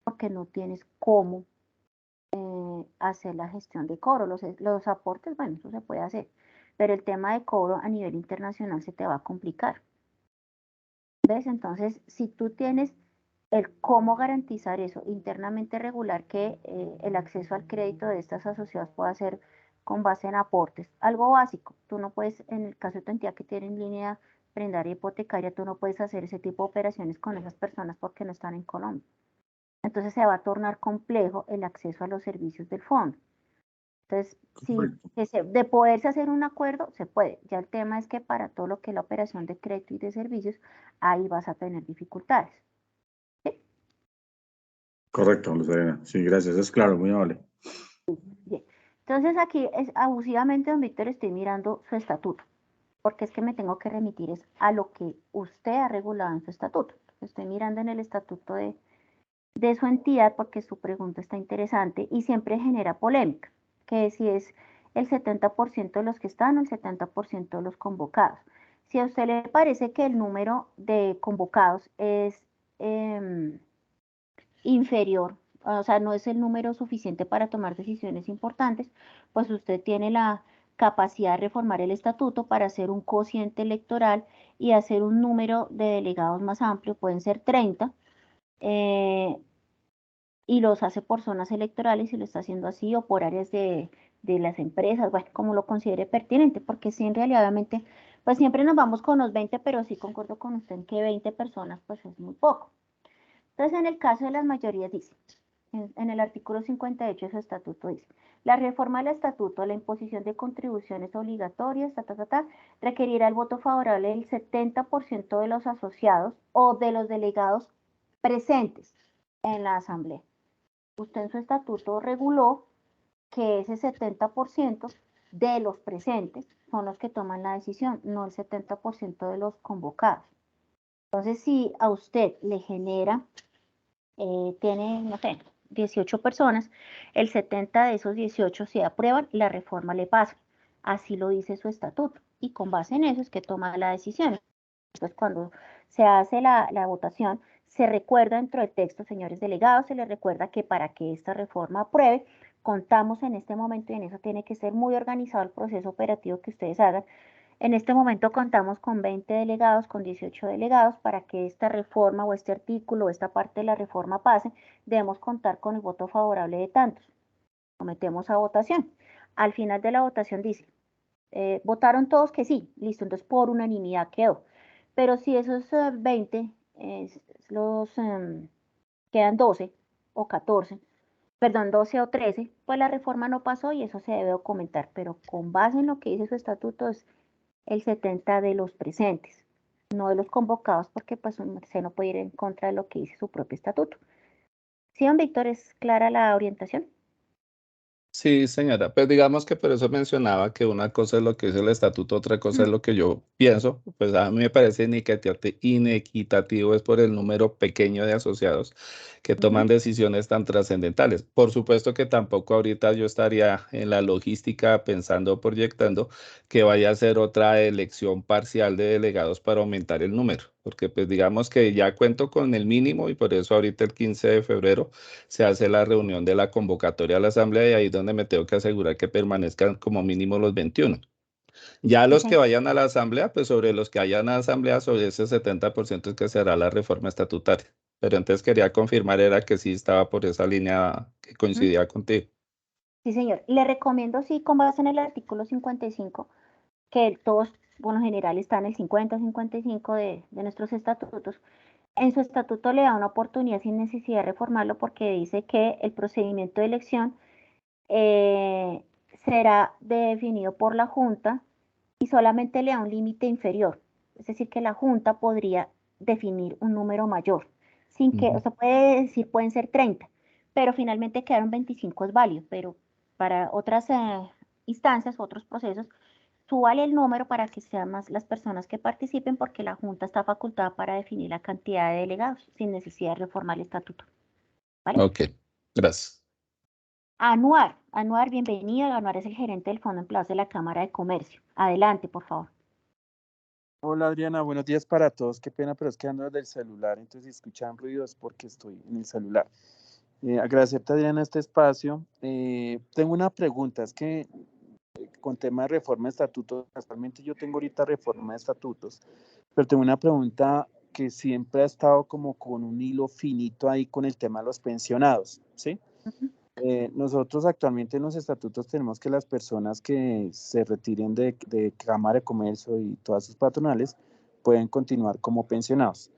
porque no tienes cómo hacer la gestión de cobro. Los aportes, bueno, eso se puede hacer, pero el tema de cobro a nivel internacional se te va a complicar. ¿Ves? Entonces, si tú tienes el cómo garantizar eso internamente, regular que el acceso al crédito de estas asociadas pueda ser con base en aportes, algo básico. Tú no puedes, en el caso de tu entidad que tiene en línea prendaria hipotecaria, tú no puedes hacer ese tipo de operaciones con esas personas porque no están en Colombia. Entonces se va a tornar complejo el acceso a los servicios del fondo. Entonces, de poderse hacer un acuerdo, se puede. Ya el tema es que para todo lo que es la operación de crédito y de servicios, ahí vas a tener dificultades. ¿Sí? Correcto, Luzadena. Sí, gracias. Es claro, muy amable. Bien. Entonces aquí abusivamente, don Víctor, estoy mirando su estatuto, porque es que me tengo que remitir a lo que usted ha regulado en su estatuto. Estoy mirando en el estatuto de su entidad porque su pregunta está interesante y siempre genera polémica, que si es el 70% de los que están o el 70% de los convocados. Si a usted le parece que el número de convocados es inferior, o sea, no es el número suficiente para tomar decisiones importantes, pues usted tiene la capacidad de reformar el estatuto para hacer un cociente electoral y hacer un número de delegados más amplio, pueden ser 30, y los hace por zonas electorales y lo está haciendo así, o por áreas de las empresas, bueno, como lo considere pertinente, porque sí, en realidad, obviamente, pues siempre nos vamos con los 20, pero sí concuerdo con usted en que 20 personas, pues es muy poco. Entonces, en el caso de las mayorías, dice, en el artículo 58 de su estatuto dice, la reforma del estatuto, la imposición de contribuciones obligatorias, requerirá el voto favorable del 70% de los asociados o de los delegados presentes en la asamblea. Usted en su estatuto reguló que ese 70% de los presentes son los que toman la decisión, no el 70% de los convocados. Entonces, si a usted le genera, tiene, no sé, 18 personas, el 70 de esos 18 se aprueban, la reforma le pasa. Así lo dice su estatuto. Y con base en eso es que toma la decisión. Entonces, cuando se hace la votación, se recuerda dentro del texto, señores delegados, se les recuerda que para que esta reforma apruebe, contamos en este momento, y en eso tiene que ser muy organizado el proceso operativo que ustedes hagan. En este momento contamos con 20 delegados, con 18 delegados. Para que esta reforma o este artículo o esta parte de la reforma pase, debemos contar con el voto favorable de tantos. Sometemos a votación. Al final de la votación dice, votaron todos que sí, listo, entonces por unanimidad quedó. Pero si esos 20 quedan 12 o 14, perdón, 12 o 13, pues la reforma no pasó y eso se debe documentar. Pero con base en lo que dice su estatuto es el 70 de los presentes, no de los convocados, porque pues se no puede ir en contra de lo que dice su propio estatuto. ¿Sí, don Víctor, es clara la orientación? Sí, señora, pues digamos que por eso mencionaba que una cosa es lo que dice el estatuto, otra cosa es lo que yo pienso. Pues a mí me parece inequitativo es por el número pequeño de asociados que toman decisiones tan trascendentales. Por supuesto que tampoco ahorita yo estaría en la logística pensando, proyectando que vaya a ser otra elección parcial de delegados para aumentar el número, porque pues digamos que ya cuento con el mínimo y por eso ahorita el 15 de febrero se hace la reunión de la convocatoria a la asamblea y ahí es donde me tengo que asegurar que permanezcan como mínimo los 21. Ya los que vayan a la asamblea, pues sobre los que hayan a la asamblea, sobre ese 70% es que será la reforma estatutaria. Pero entonces quería confirmar era que sí estaba por esa línea que coincidía contigo. Sí, señor. Le recomiendo, sí, con base en el artículo 55, que todos, por lo general, están en el 50-55 de nuestros estatutos. En su estatuto le da una oportunidad sin necesidad de reformarlo, porque dice que el procedimiento de elección será definido por la Junta y solamente le da un límite inferior. Es decir, que la Junta podría definir un número mayor, sin que, o sea, puede decir, pueden ser 30, pero finalmente quedaron 25, es válido, pero para otras instancias, otros procesos, súbale el número para que sean más las personas que participen, porque la Junta está facultada para definir la cantidad de delegados, sin necesidad de reformar el estatuto. ¿Vale? Ok, gracias. Anuar, bienvenida. Anuar es el gerente del Fondo de Empleados de la Cámara de Comercio. Adelante, por favor. Hola Adriana, buenos días para todos. Qué pena, pero es que ando desde el celular, entonces si escuchan ruidos porque estoy en el celular. Agradecerte, Adriana, este espacio. Tengo una pregunta, es que con tema de reforma de estatutos, actualmente yo tengo ahorita reforma de estatutos, pero tengo una pregunta que siempre ha estado como con un hilo finito ahí con el tema de los pensionados, ¿sí? Nosotros actualmente en los estatutos tenemos que las personas que se retiren de Cámara de Comercio y todas sus patronales pueden continuar como pensionados.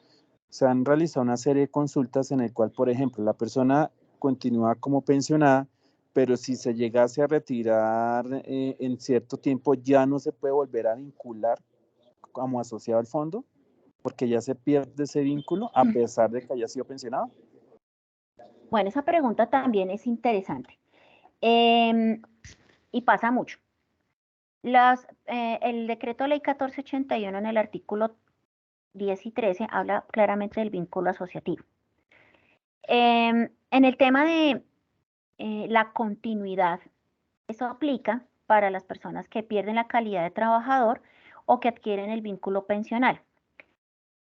Se han realizado una serie de consultas en el cual, por ejemplo, la persona continúa como pensionada, pero si se llegase a retirar en cierto tiempo ya no se puede volver a vincular como asociado al fondo, porque ya se pierde ese vínculo a pesar de que haya sido pensionado. Bueno, esa pregunta también es interesante y pasa mucho. El decreto ley 1481 en el artículo 10 y 13 habla claramente del vínculo asociativo. En el tema de la continuidad, eso aplica para las personas que pierden la calidad de trabajador o que adquieren el vínculo pensional.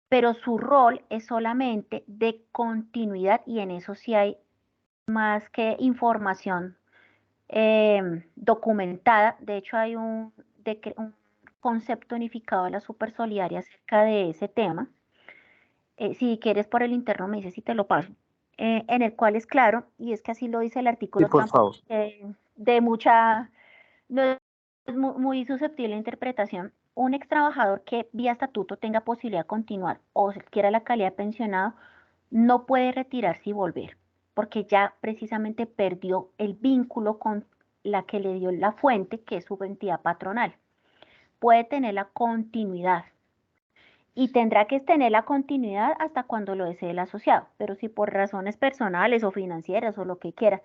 Pero su rol es solamente de continuidad y en eso sí hay más que información documentada. De hecho, hay un concepto unificado de la Supersolidaria acerca de ese tema. Si quieres por el interno me dices si te lo paso. En el cual es claro, y es que así lo dice el artículo, sí, por favor. De mucha, no es muy susceptible a interpretación. Un ex trabajador que vía estatuto tenga posibilidad de continuar o quiera la calidad de pensionado, no puede retirarse y volver, porque ya precisamente perdió el vínculo con la que le dio la fuente, que es su entidad patronal. Puede tener la continuidad, y tendrá que tener la continuidad hasta cuando lo desee el asociado, pero si por razones personales o financieras o lo que quiera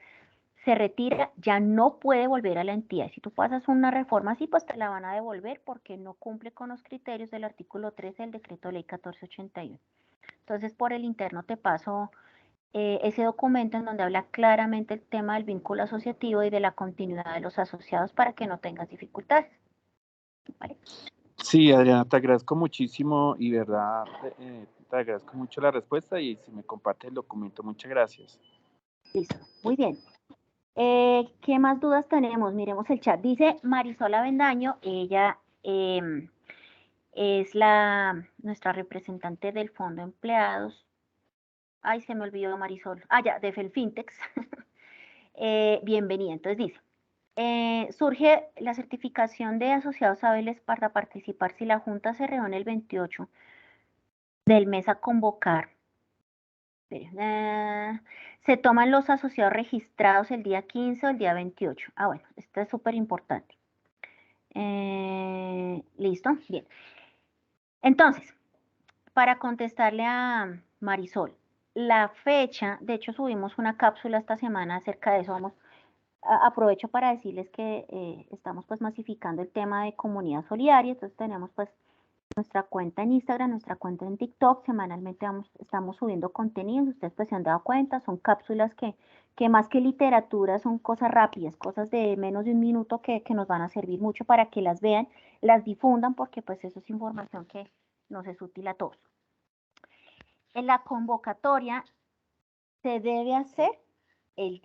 se retira, ya no puede volver a la entidad. Si tú pasas una reforma así, pues te la van a devolver porque no cumple con los criterios del artículo 13 del decreto ley 1481. Entonces, por el interno te paso ese documento en donde habla claramente el tema del vínculo asociativo y de la continuidad de los asociados para que no tengas dificultades. ¿Vale? Sí, Adriana, te agradezco muchísimo y verdad, te agradezco mucho la respuesta y si me comparte el documento, muchas gracias. Listo, muy bien. ¿Qué más dudas tenemos? Miremos el chat. Dice Marisol Avendaño, ella es nuestra representante del Fondo de Empleados. Ay, se me olvidó Marisol. Ah, ya, de Felfintex. Bienvenida. Entonces dice, surge la certificación de asociados hábiles para participar si la Junta se reúne el 28 del mes a convocar. Se toman los asociados registrados el día 15 o el día 28. Ah, bueno, esto es súper importante. ¿Listo? Bien. Entonces, para contestarle a Marisol, la fecha, de hecho subimos una cápsula esta semana acerca de eso. Aprovecho para decirles que estamos pues masificando el tema de comunidad solidaria, entonces tenemos pues nuestra cuenta en Instagram, nuestra cuenta en TikTok, semanalmente estamos subiendo contenidos, ustedes pues se han dado cuenta, son cápsulas que más que literatura son cosas rápidas, cosas de menos de un minuto que nos van a servir mucho para que las vean, las difundan, porque pues eso es información que nos es útil a todos. En la convocatoria se debe hacer,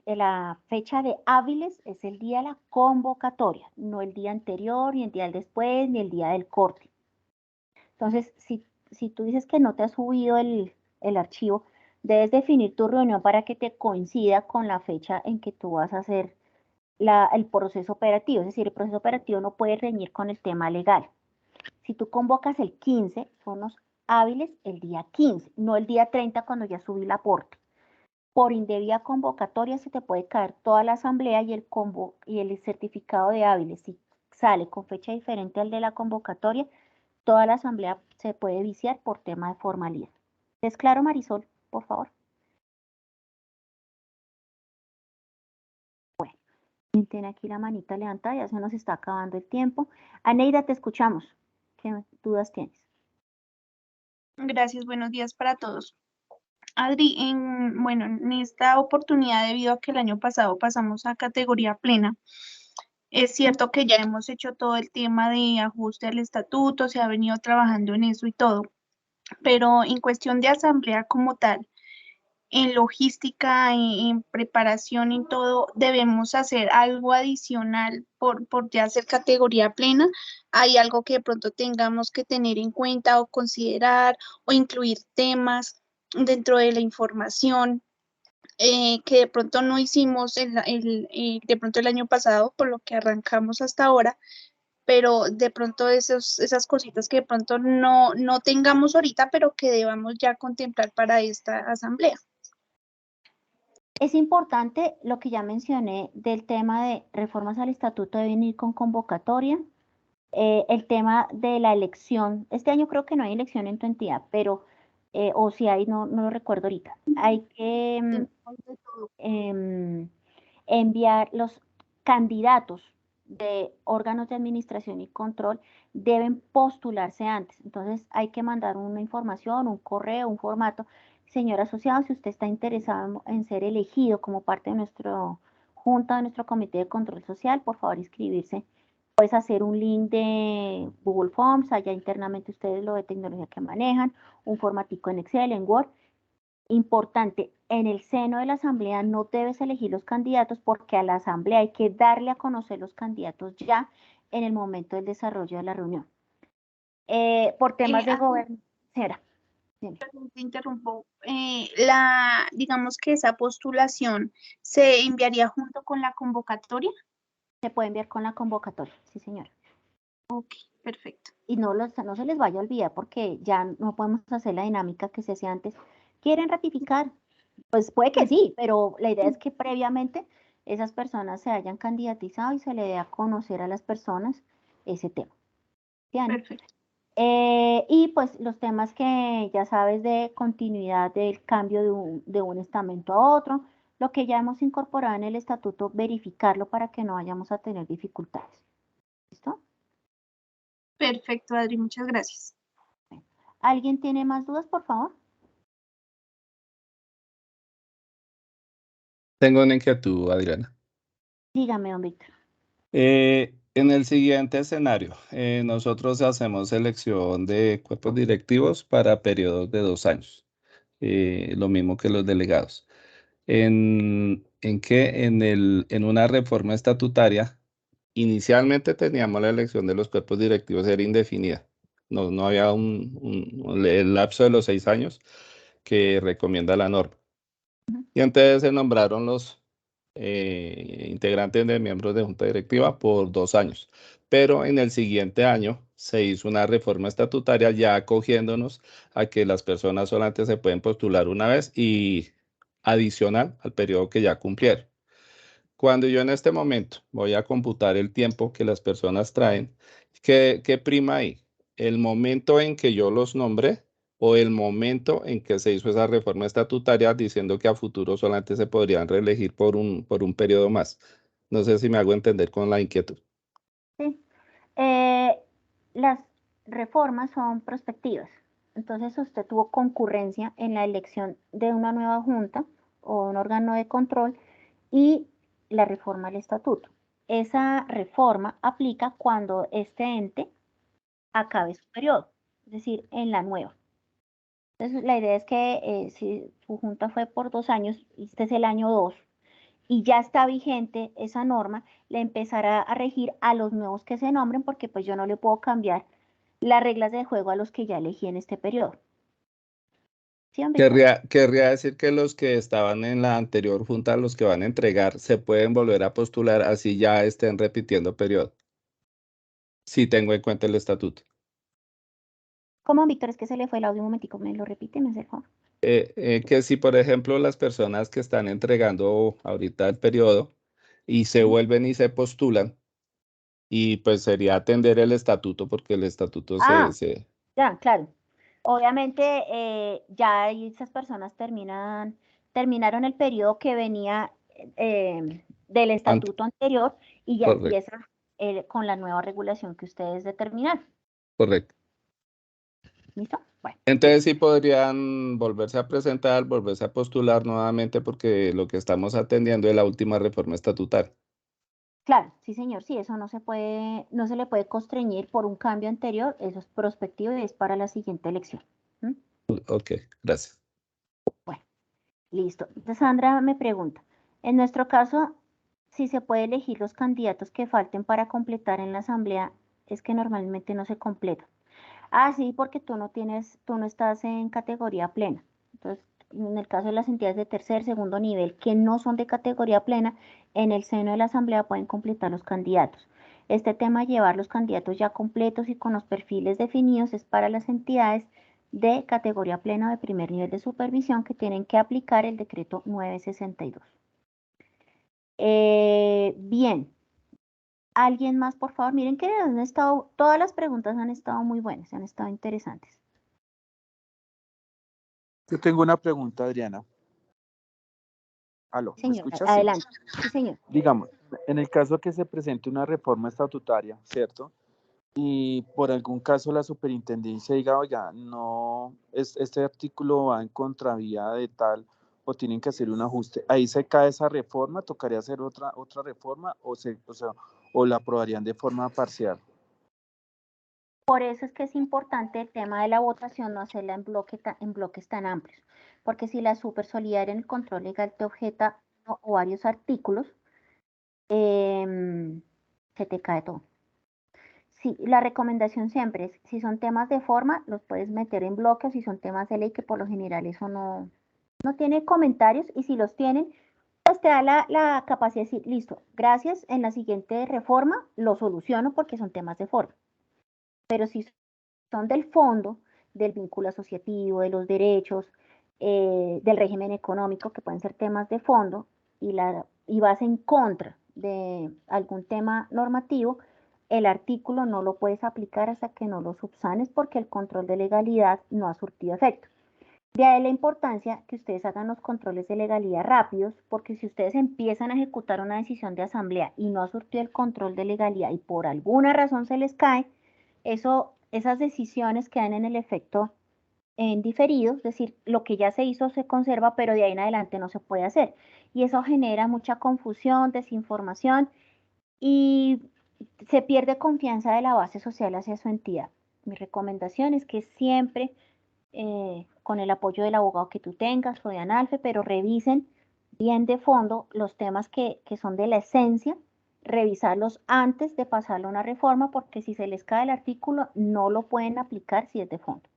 la fecha de hábiles es el día de la convocatoria, no el día anterior, ni el día del después, ni el día del corte. Entonces, si tú dices que no te has subido el archivo, debes definir tu reunión para que te coincida con la fecha en que tú vas a hacer el proceso operativo. Es decir, el proceso operativo no puede reñir con el tema legal. Si tú convocas el 15, son los hábiles el día 15, no el día 30 cuando ya subí el aporte. Por indebida convocatoria se te puede caer toda la asamblea y el certificado de hábiles. Si sale con fecha diferente al de la convocatoria, toda la asamblea se puede viciar por tema de formalidad. ¿Es claro, Marisol? Por favor. Bueno, tiene aquí la manita levantada, ya se nos está acabando el tiempo. Aneida, te escuchamos. ¿Qué dudas tienes? Gracias, buenos días para todos. Adri, en esta oportunidad, debido a que el año pasado pasamos a categoría plena, es cierto que ya hemos hecho todo el tema de ajuste al estatuto, se ha venido trabajando en eso y todo, pero en cuestión de asamblea como tal, en logística, en preparación y todo, debemos hacer algo adicional por ya ser categoría plena. ¿Hay algo que de pronto tengamos que tener en cuenta o considerar o incluir temas dentro de la información que de pronto no hicimos de pronto el año pasado, por lo que arrancamos hasta ahora? Pero de pronto esas cositas que de pronto no tengamos ahorita, pero que debamos ya contemplar para esta asamblea. Es importante lo que ya mencioné del tema de reformas al estatuto de venir con convocatoria, el tema de la elección. Este año creo que no hay elección en tu entidad, pero, o si hay, no lo recuerdo ahorita. Hay que enviar los candidatos de órganos de administración y control, deben postularse antes. Entonces hay que mandar una información, un correo, un formato. Señor asociado, si usted está interesado en ser elegido como parte de nuestra junta, de nuestro comité de control social, por favor inscribirse. Puedes hacer un link de Google Forms, allá internamente ustedes lo de tecnología que manejan, un formatico en Excel, en Word, Importante, en el seno de la asamblea no debes elegir los candidatos porque a la asamblea hay que darle a conocer los candidatos ya en el momento del desarrollo de la reunión. Por temas de gobierno, señora. Te interrumpo. Digamos que esa postulación se enviaría junto con la convocatoria. Se puede enviar con la convocatoria, sí, señora. Ok, perfecto. Y no se les vaya a olvidar porque ya no podemos hacer la dinámica que se hacía antes. ¿Quieren ratificar? Pues puede que sí, pero la idea es que previamente esas personas se hayan candidatizado y se le dé a conocer a las personas ese tema. ¿Sí, Ani? Perfecto. Y pues los temas que ya sabes de continuidad del cambio de un estamento a otro, lo que ya hemos incorporado en el estatuto, verificarlo para que no vayamos a tener dificultades. ¿Listo? Perfecto, Adri, muchas gracias. ¿Alguien tiene más dudas, por favor? Tengo una inquietud, Adriana. Dígame, don Víctor. En el siguiente escenario, nosotros hacemos selección de cuerpos directivos para periodos de 2 años, lo mismo que los delegados. En una reforma estatutaria, inicialmente teníamos la elección de los cuerpos directivos, era indefinida. No había el lapso de los 6 años que recomienda la norma. Y entonces se nombraron los integrantes de miembros de junta directiva por 2 años. Pero en el siguiente año se hizo una reforma estatutaria ya acogiéndonos a que las personas solamente se pueden postular una vez y adicional al periodo que ya cumplieron. Cuando yo en este momento voy a computar el tiempo que las personas traen, ¿qué prima ahí? ¿El momento en que yo los nombré o el momento en que se hizo esa reforma estatutaria diciendo que a futuro solamente se podrían reelegir por un periodo más? No sé si me hago entender con la inquietud. Sí. Las reformas son prospectivas. Entonces usted tuvo concurrencia en la elección de una nueva junta o un órgano de control y la reforma al estatuto. Esa reforma aplica cuando este ente acabe su periodo, es decir, en la nueva. Entonces la idea es que si su junta fue por 2 años, y este es el año 2, y ya está vigente esa norma, le empezará a regir a los nuevos que se nombren, porque pues yo no le puedo cambiar las reglas de juego a los que ya elegí en este periodo. ¿Sí, don Víctor? Querría decir que los que estaban en la anterior junta, los que van a entregar, se pueden volver a postular así ya estén repitiendo periodo. Si tengo en cuenta el estatuto. ¿Cómo, Víctor? Es que se le fue el audio un momentico, ¿me lo repite? ¿Me hace el favor? Que si, por ejemplo, las personas que están entregando ahorita el periodo y se vuelven y se postulan, y pues sería atender el estatuto, porque el estatuto Ya, claro. Obviamente, ya ahí esas personas terminaron el periodo que venía del estatuto anterior y ya Correcto. empieza con la nueva regulación que ustedes determinaron. Correcto. ¿Listo? Bueno. Entonces sí podrían volverse a presentar, volverse a postular nuevamente, porque lo que estamos atendiendo es la última reforma estatutaria. Claro, sí, señor, sí, eso no se le puede constreñir por un cambio anterior, eso es prospectivo y es para la siguiente elección. ¿Mm? Ok, gracias. Bueno, listo. Entonces, Sandra me pregunta, en nuestro caso, si se puede elegir los candidatos que falten para completar en la asamblea, es que normalmente no se completa. Ah, sí, porque tú no estás en categoría plena. Entonces, en el caso de las entidades de tercer, segundo nivel que no son de categoría plena, en el seno de la asamblea pueden completar los candidatos. Este tema, llevar los candidatos ya completos y con los perfiles definidos, es para las entidades de categoría plena o de primer nivel de supervisión que tienen que aplicar el decreto 962. Bien. ¿Alguien más, por favor? Miren que todas las preguntas han estado muy buenas, han estado interesantes. Yo tengo una pregunta, Adriana. ¿Aló? ¿Me Señor, escuchas? adelante. Sí, señor. Digamos, en el caso que se presente una reforma estatutaria, ¿cierto? Y por algún caso la superintendencia diga, oiga, no, este artículo va en contravía de tal, o tienen que hacer un ajuste, ahí se cae esa reforma, tocaría hacer otra reforma, o la aprobarían de forma parcial. Por eso es que es importante el tema de la votación no hacerla en bloques tan amplios, porque si la supersolidaria en el control legal te objeta uno o varios artículos, se te cae todo. Sí, la recomendación siempre es, si son temas de forma, los puedes meter en bloques, si son temas de ley, que por lo general eso no tiene comentarios, y si los tienen, pues te da la capacidad de decir, listo, gracias, en la siguiente reforma lo soluciono porque son temas de forma. Pero si son del fondo, del vínculo asociativo, de los derechos, del régimen económico, que pueden ser temas de fondo, y vas en contra de algún tema normativo, el artículo no lo puedes aplicar hasta que no lo subsanes, porque el control de legalidad no ha surtido efecto. De ahí la importancia que ustedes hagan los controles de legalidad rápidos, porque si ustedes empiezan a ejecutar una decisión de asamblea y no ha surtido el control de legalidad y por alguna razón se les cae, esas decisiones quedan en el efecto en diferido, es decir, lo que ya se hizo se conserva, pero de ahí en adelante no se puede hacer. Y eso genera mucha confusión, desinformación, y se pierde confianza de la base social hacia su entidad. Mi recomendación es que siempre, con el apoyo del abogado que tú tengas o de ANALFE, pero revisen bien de fondo los temas que son de la esencia, revisarlos antes de pasarlo a una reforma, porque si se les cae el artículo no lo pueden aplicar si es de fondo.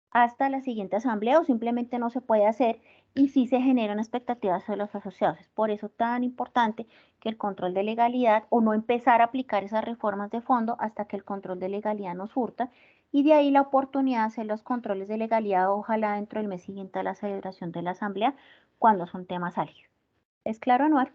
Hasta la siguiente asamblea, o simplemente no se puede hacer, y sí se generan expectativas de los asociados. Es por eso tan importante que el control de legalidad, o no empezar a aplicar esas reformas de fondo hasta que el control de legalidad nos surta, y de ahí la oportunidad de hacer los controles de legalidad, ojalá dentro del mes siguiente a la celebración de la asamblea, cuando son temas álgidos. ¿Es claro, Anuar?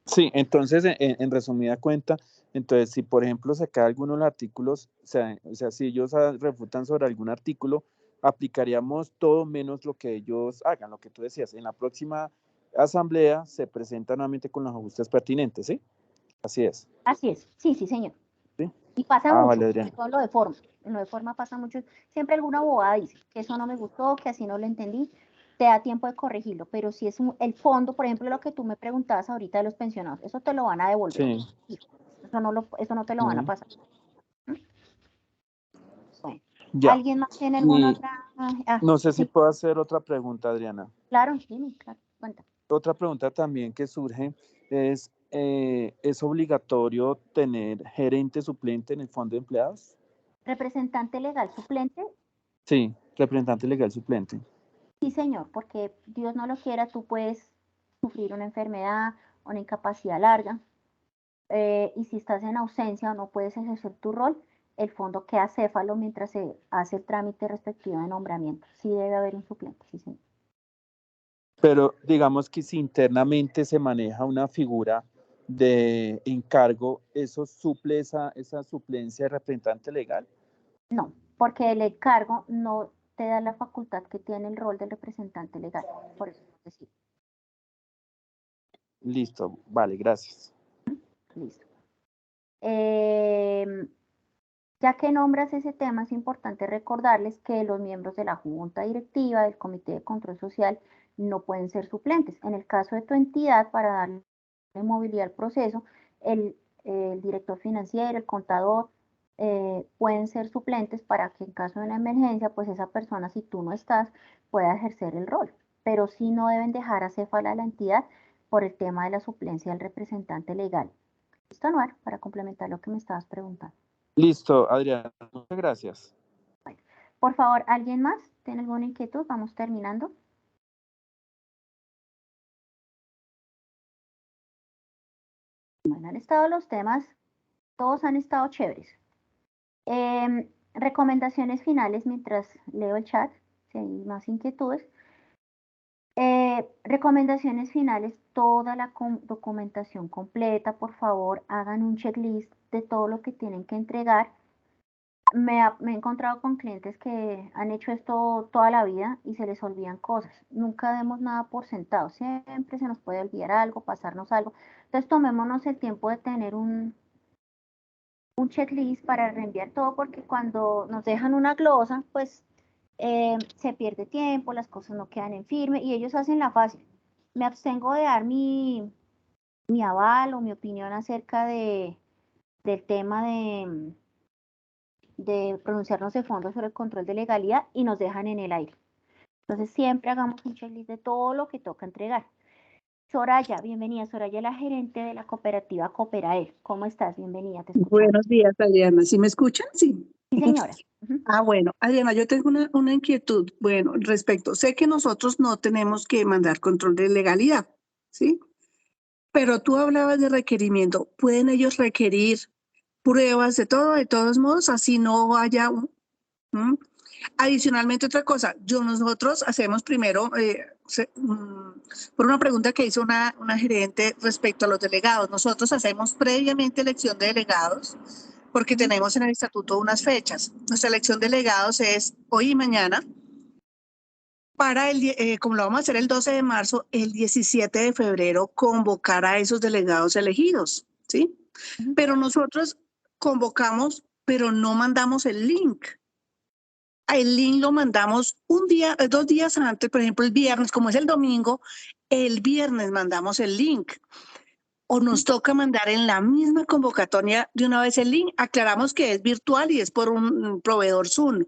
Sí, entonces, en resumida cuenta, entonces, si por ejemplo se cae alguno de los artículos, o sea, si ellos refutan sobre algún artículo, aplicaríamos todo menos lo que ellos hagan, lo que tú decías. En la próxima asamblea se presenta nuevamente con los ajustes pertinentes, ¿sí? Así es. Así es, sí, señor. ¿Sí? Y pasa mucho, vale, Adrián. todo lo de forma. En lo de forma pasa mucho. Siempre alguna abogada dice que eso no me gustó, que así no lo entendí. Te da tiempo de corregirlo, pero si es el fondo, por ejemplo, lo que tú me preguntabas ahorita de los pensionados, eso te lo van a devolver. Sí. Eso no te lo van a pasar. Bueno, Ya. ¿alguien más tiene alguna otra? No sé si Sí, puedo hacer otra pregunta, Adriana. claro, dime, claro, cuenta. Otra pregunta también que surge ¿es obligatorio tener gerente suplente en el fondo de empleados? ¿Representante legal suplente? Sí, representante legal suplente. Sí, señor, porque Dios no lo quiera, tú puedes sufrir una enfermedad, una incapacidad larga, y si estás en ausencia o no puedes ejercer tu rol, el fondo queda céfalo mientras se hace el trámite respectivo de nombramiento. Sí debe haber un suplente, sí, señor. Pero digamos que si internamente se maneja una figura de encargo, ¿eso suple esa suplencia de representante legal? No, porque el encargo no te da la facultad que tiene el rol del representante legal. Por eso es decir. Listo, vale, gracias. Listo. Ya que nombras ese tema, es importante recordarles que los miembros de la junta directiva, del comité de control social, no pueden ser suplentes. En el caso de tu entidad, para darle movilidad al proceso, el director financiero, el contador, pueden ser suplentes para que en caso de una emergencia, pues esa persona, si tú no estás, pueda ejercer el rol. Pero sí no deben dejar acéfala a la entidad por el tema de la suplencia del representante legal. ¿Listo, Anuar? Para complementar lo que me estabas preguntando. Listo, Adriana, muchas gracias. Bueno, por favor, ¿alguien más tiene alguna inquietud? Vamos terminando. Bueno, han estado los temas, todos han estado chéveres. Recomendaciones finales mientras leo el chat, si hay más inquietudes. Recomendaciones finales, toda la documentación completa, por favor, hagan un checklist de todo lo que tienen que entregar. Me he encontrado con clientes que han hecho esto toda la vida y se les olvidan cosas. Nunca demos nada por sentado. Siempre se nos puede olvidar algo, pasarnos algo. Entonces tomémonos el tiempo de tener un checklist para reenviar todo, porque cuando nos dejan una glosa, pues se pierde tiempo, las cosas no quedan en firme y ellos hacen la fácil. Me abstengo de dar mi aval o mi opinión acerca del tema de pronunciarnos de fondo sobre el control de legalidad y nos dejan en el aire. Entonces siempre hagamos un checklist de todo lo que toca entregar. Soraya, bienvenida. Soraya es la gerente de la cooperativa Cooperaer. ¿Cómo estás? Bienvenida, te escuchamos. Buenos días, Adriana. ¿Sí me escuchan? Sí. Sí, señora. Bueno, Adriana, yo tengo una inquietud. Bueno, respecto, sé que nosotros no tenemos que mandar control de legalidad, ¿sí? Pero tú hablabas de requerimiento. ¿Pueden ellos requerir pruebas de todo, de todos modos, así no haya un... Adicionalmente, otra cosa, nosotros hacemos primero, por una pregunta que hizo una gerente respecto a los delegados, nosotros hacemos previamente elección de delegados porque tenemos en el estatuto unas fechas. Nuestra elección de delegados es hoy y mañana. Para como lo vamos a hacer el 12 de marzo, el 17 de febrero convocar a esos delegados elegidos, ¿sí? Pero nosotros convocamos, pero no mandamos el link. El link lo mandamos 2 días antes, por ejemplo, el viernes, como es el domingo, el viernes mandamos el link. O nos toca mandar en la misma convocatoria de una vez el link. Aclaramos que es virtual y es por un proveedor Zoom,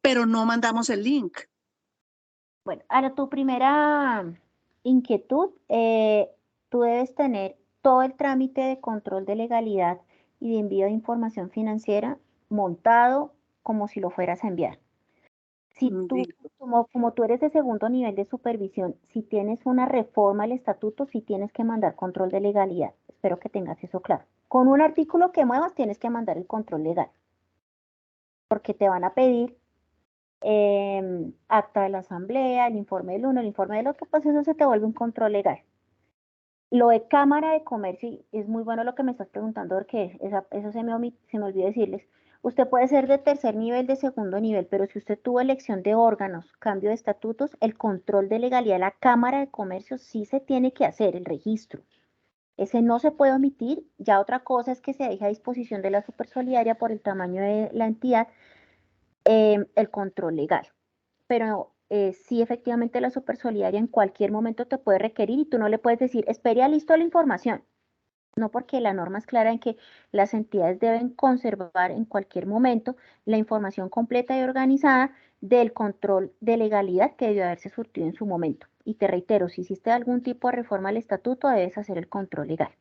pero no mandamos el link. Bueno, ahora tu primera inquietud, tú debes tener todo el trámite de control de legalidad y de envío de información financiera montado como si lo fueras a enviar. Si tú, como tú eres de segundo nivel de supervisión, si tienes una reforma al estatuto, sí tienes que mandar control de legalidad. Espero que tengas eso claro. Con un artículo que muevas, tienes que mandar el control legal. Porque te van a pedir acta de la asamblea, el informe del uno, el informe del otro, pues eso se te vuelve un control legal. Lo de Cámara de Comercio, es muy bueno lo que me estás preguntando, porque eso se me olvidó decirles. Usted puede ser de tercer nivel, de segundo nivel, pero si usted tuvo elección de órganos, cambio de estatutos, el control de legalidad de la Cámara de Comercio sí se tiene que hacer, el registro. Ese no se puede omitir. Ya otra cosa es que se deje a disposición de la Supersolidaria por el tamaño de la entidad, el control legal. Pero sí, efectivamente, la Supersolidaria en cualquier momento te puede requerir y tú no le puedes decir, espere a listo la información. No, porque la norma es clara en que las entidades deben conservar en cualquier momento la información completa y organizada del control de legalidad que debió haberse surtido en su momento. Y te reitero, si hiciste algún tipo de reforma al estatuto, debes hacer el control legal.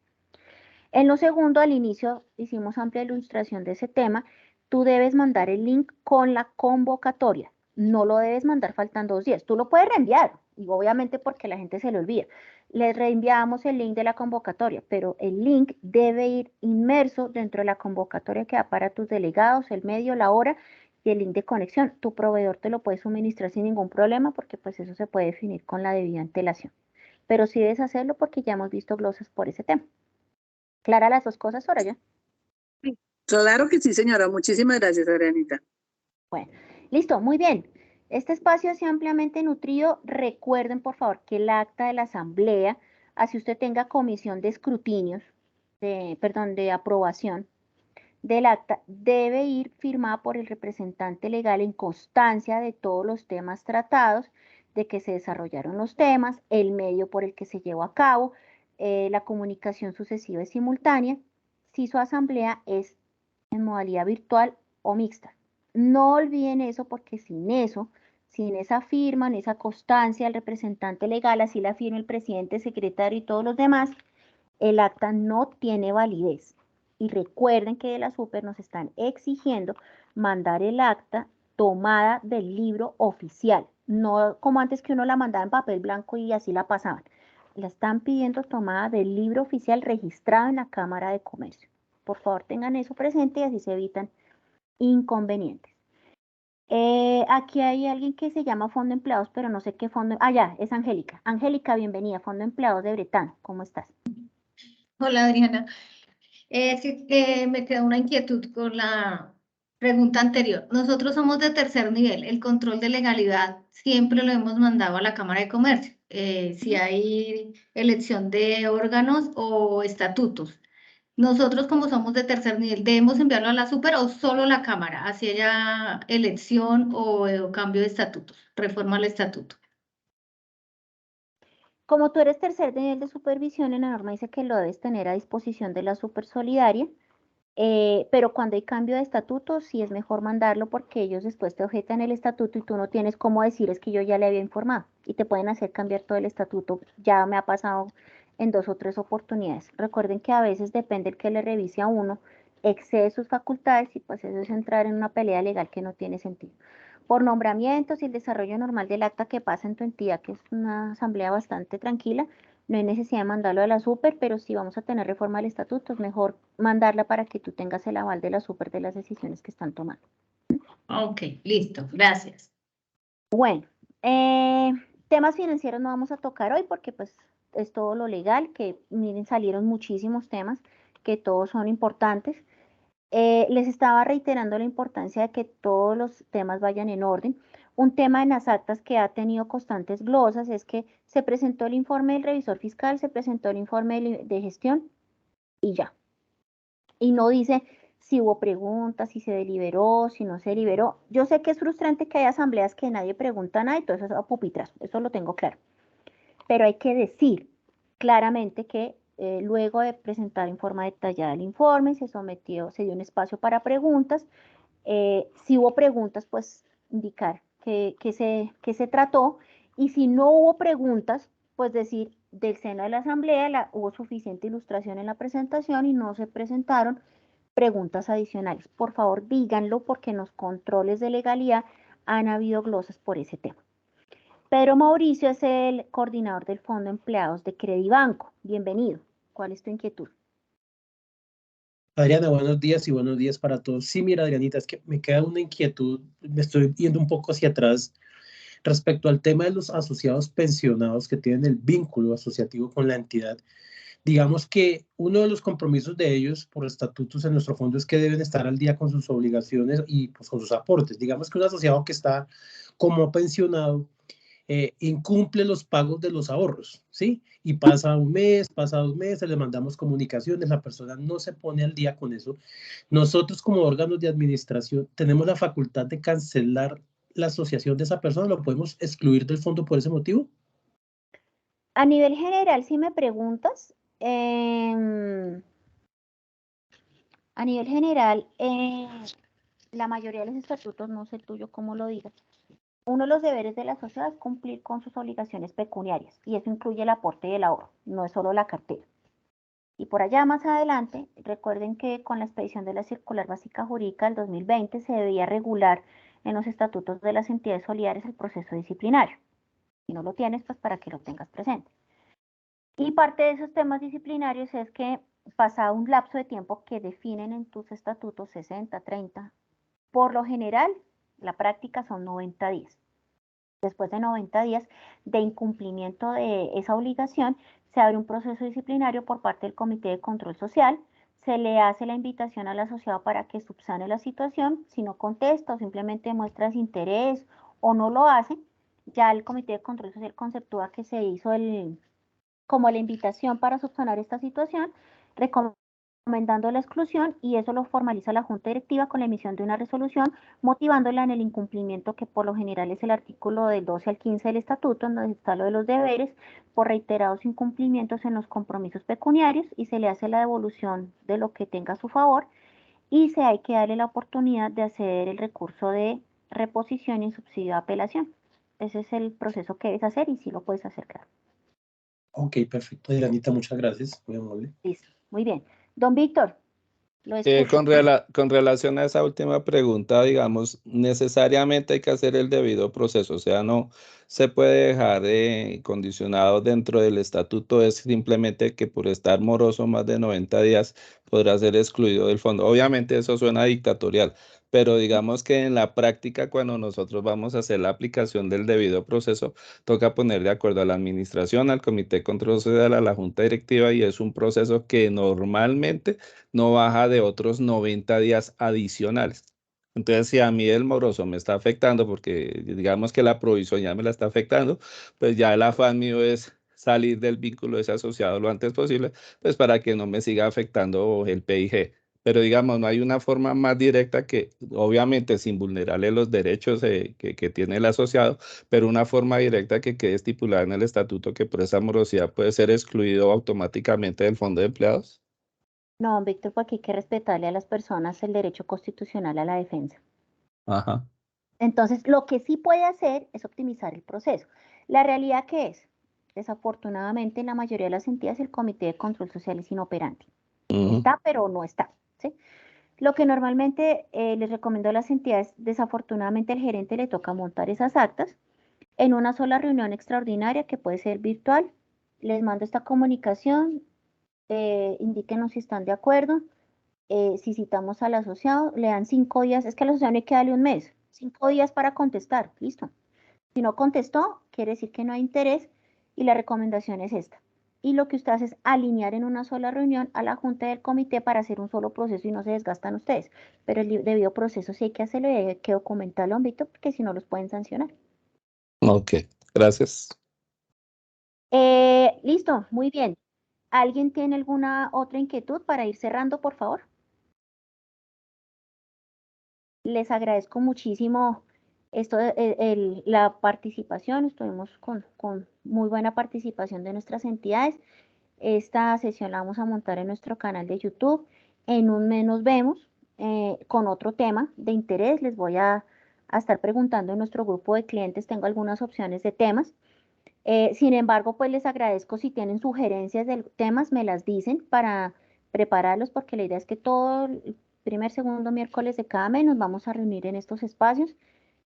En lo segundo, al inicio hicimos amplia ilustración de ese tema. Tú debes mandar el link con la convocatoria. No lo debes mandar faltando 2 días. Tú lo puedes reenviar, y obviamente porque la gente se le olvida. Les reenviamos el link de la convocatoria, pero el link debe ir inmerso dentro de la convocatoria que da para tus delegados, el medio, la hora y el link de conexión. Tu proveedor te lo puede suministrar sin ningún problema porque pues eso se puede definir con la debida antelación. Pero sí debes hacerlo porque ya hemos visto glosas por ese tema. ¿Clara las dos cosas, Soraya? Sí, claro que sí, señora. Muchísimas gracias, Adrianita. Bueno, listo, muy bien. Este espacio ha sido ampliamente nutrido. Recuerden, por favor, que el acta de la asamblea, así usted tenga comisión de escrutinios, de aprobación del acta, debe ir firmada por el representante legal en constancia de todos los temas tratados, de que se desarrollaron los temas, el medio por el que se llevó a cabo, la comunicación sucesiva y simultánea, si su asamblea es en modalidad virtual o mixta. No olviden eso porque sin eso, sin esa firma, en esa constancia del representante legal, así la firma el presidente, secretario y todos los demás, el acta no tiene validez. Y recuerden que de la Super nos están exigiendo mandar el acta tomada del libro oficial, no como antes que uno la mandaba en papel blanco y así la pasaban. La están pidiendo tomada del libro oficial registrado en la Cámara de Comercio. Por favor, tengan eso presente y así se evitan inconvenientes. Aquí hay alguien que se llama Fondo Empleados, pero no sé qué fondo. Ah, ya, es Angélica. Angélica, bienvenida, Fondo Empleados de Bretán. ¿Cómo estás? Hola, Adriana. Me queda una inquietud con la pregunta anterior. Nosotros somos de tercer nivel. El control de legalidad siempre lo hemos mandado a la Cámara de Comercio. Si hay elección de órganos o estatutos. Nosotros, como somos de tercer nivel, ¿debemos enviarlo a la Super o solo la Cámara? Así haya elección o cambio de estatutos, reforma al estatuto. Como tú eres tercer nivel de supervisión, en la norma dice que lo debes tener a disposición de la Supersolidaria Pero cuando hay cambio de estatuto, sí es mejor mandarlo porque ellos después te objetan el estatuto y tú no tienes cómo decir es que yo ya le había informado y te pueden hacer cambiar todo el estatuto. Ya me ha pasado en 2 o 3 oportunidades. Recuerden que a veces depende el que le revise a uno, excede sus facultades y pues eso es entrar en una pelea legal que no tiene sentido. Por nombramientos y el desarrollo normal del acta que pasa en tu entidad, que es una asamblea bastante tranquila, no hay necesidad de mandarlo a la super, pero si vamos a tener reforma del estatuto, es mejor mandarla para que tú tengas el aval de la super de las decisiones que están tomando. Ok, listo, gracias. Bueno, temas financieros no vamos a tocar hoy porque pues es todo lo legal, que miren, salieron muchísimos temas que todos son importantes. Les estaba reiterando la importancia de que todos los temas vayan en orden. Un tema en las actas que ha tenido constantes glosas es que se presentó el informe del revisor fiscal, se presentó el informe de gestión y ya. Y no dice si hubo preguntas, si se deliberó, si no se deliberó. Yo sé que es frustrante que haya asambleas que nadie pregunta nada y todo eso es a pupitrazo, eso lo tengo claro. Pero hay que decir claramente que luego de presentar en forma detallada el informe, se dio un espacio para preguntas. Si hubo preguntas, pues indicar que se trató. Y si no hubo preguntas, pues decir del seno de la asamblea hubo suficiente ilustración en la presentación y no se presentaron preguntas adicionales. Por favor, díganlo porque en los controles de legalidad han habido glosas por ese tema. Pedro Mauricio es el coordinador del Fondo de Empleados de Credibanco. Bienvenido. ¿Cuál es tu inquietud? Adriana, buenos días y buenos días para todos. Sí, mira, Adrianita, es que me queda una inquietud, me estoy yendo un poco hacia atrás respecto al tema de los asociados pensionados que tienen el vínculo asociativo con la entidad. Digamos que uno de los compromisos de ellos por estatutos en nuestro fondo es que deben estar al día con sus obligaciones y pues, con sus aportes. Digamos que un asociado que está como pensionado incumple los pagos de los ahorros, ¿sí? Y pasa un mes, pasa 2 meses, le mandamos comunicaciones, la persona no se pone al día con eso. Nosotros como órganos de administración tenemos la facultad de cancelar la asociación de esa persona, ¿lo podemos excluir del fondo por ese motivo? A nivel general, si me preguntas, a nivel general, la mayoría de los estatutos, no sé tuyo cómo lo digas, uno de los deberes de la sociedad es cumplir con sus obligaciones pecuniarias y eso incluye el aporte y el ahorro, no es solo la cartera. Y por allá más adelante, recuerden que con la expedición de la Circular Básica Jurídica del 2020 se debía regular en los estatutos de las entidades solidarias el proceso disciplinario. Si no lo tienes, pues para que lo tengas presente. Y parte de esos temas disciplinarios es que pasado un lapso de tiempo que definen en tus estatutos 60, 30, por lo general, la práctica son 90 días. Después de 90 días de incumplimiento de esa obligación, se abre un proceso disciplinario por parte del Comité de Control Social, se le hace la invitación al asociado para que subsane la situación, si no contesta o simplemente muestra desinterés o no lo hace, ya el Comité de Control Social conceptúa que se hizo como la invitación para subsanar esta situación, recomendando la exclusión y eso lo formaliza la Junta Directiva con la emisión de una resolución motivándola en el incumplimiento que por lo general es el artículo del 12 al 15 del estatuto, en donde está lo de los deberes por reiterados incumplimientos en los compromisos pecuniarios y se le hace la devolución de lo que tenga a su favor y hay que darle la oportunidad de hacer el recurso de reposición y subsidio de apelación. Ese es el proceso que debes hacer y sí lo puedes hacer, claro. Ok, perfecto, Adrianita, muchas gracias, muy amable. Listo, muy bien. Don Víctor, lo escucho. Con relación a esa última pregunta, digamos, necesariamente hay que hacer el debido proceso, o sea, no se puede dejar condicionado dentro del estatuto, es simplemente que por estar moroso más de 90 días podrá ser excluido del fondo. Obviamente eso suena dictatorial, pero digamos que en la práctica cuando nosotros vamos a hacer la aplicación del debido proceso, toca poner de acuerdo a la administración, al Comité de Control Social, a la Junta Directiva y es un proceso que normalmente no baja de otros 90 días adicionales. Entonces, si a mí el moroso me está afectando, porque digamos que la provisión ya me la está afectando, pues ya el afán mío es salir del vínculo de ese asociado lo antes posible, pues para que no me siga afectando el PIG. Pero digamos, no hay una forma más directa que, obviamente, sin vulnerarle los derechos que tiene el asociado, pero una forma directa que quede estipulada en el estatuto que por esa morosidad puede ser excluido automáticamente del fondo de empleados. No, Víctor, porque hay que respetarle a las personas el derecho constitucional a la defensa. Ajá. Entonces, lo que sí puede hacer es optimizar el proceso. ¿La realidad qué es? Desafortunadamente, en la mayoría de las entidades, el Comité de Control Social es inoperante. Está, pero no está, ¿sí? Lo que normalmente les recomiendo a las entidades, desafortunadamente al gerente le toca montar esas actas en una sola reunión extraordinaria que puede ser virtual. Les mando esta comunicación, indíquenos si están de acuerdo. Si citamos al asociado, le dan 5 días, es que al asociado no hay que darle un mes, 5 días para contestar, listo. Si no contestó, quiere decir que no hay interés y la recomendación es esta. Y lo que usted hace es alinear en una sola reunión a la junta del comité para hacer un solo proceso y no se desgastan ustedes. Pero el debido proceso sí hay que hacerlo y hay que documentarlo, Víctor, porque si no los pueden sancionar. Ok, gracias. Listo, muy bien. ¿Alguien tiene alguna otra inquietud para ir cerrando, por favor? Les agradezco muchísimo la participación. Estuvimos con muy buena participación de nuestras entidades. Esta sesión la vamos a montar en nuestro canal de YouTube. En un mes nos vemos con otro tema de interés. Les voy a estar preguntando en nuestro grupo de clientes. Tengo algunas opciones de temas. Sin embargo, pues les agradezco si tienen sugerencias de temas, me las dicen para prepararlos, porque la idea es que todo el primer, segundo miércoles de cada mes nos vamos a reunir en estos espacios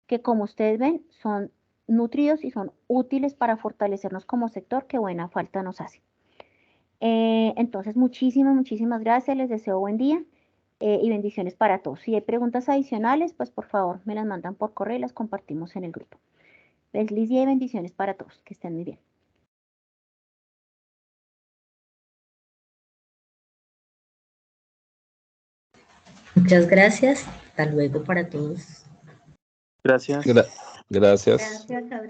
que, como ustedes ven, son nutridos y son útiles para fortalecernos como sector, que buena falta nos hace. Entonces, muchísimas gracias, les deseo buen día y bendiciones para todos. Si hay preguntas adicionales, pues por favor me las mandan por correo y las compartimos en el grupo. Feliz día y bendiciones para todos, que estén muy bien. Muchas gracias. Hasta luego para todos. Gracias. Gracias. Gracias, Adriana.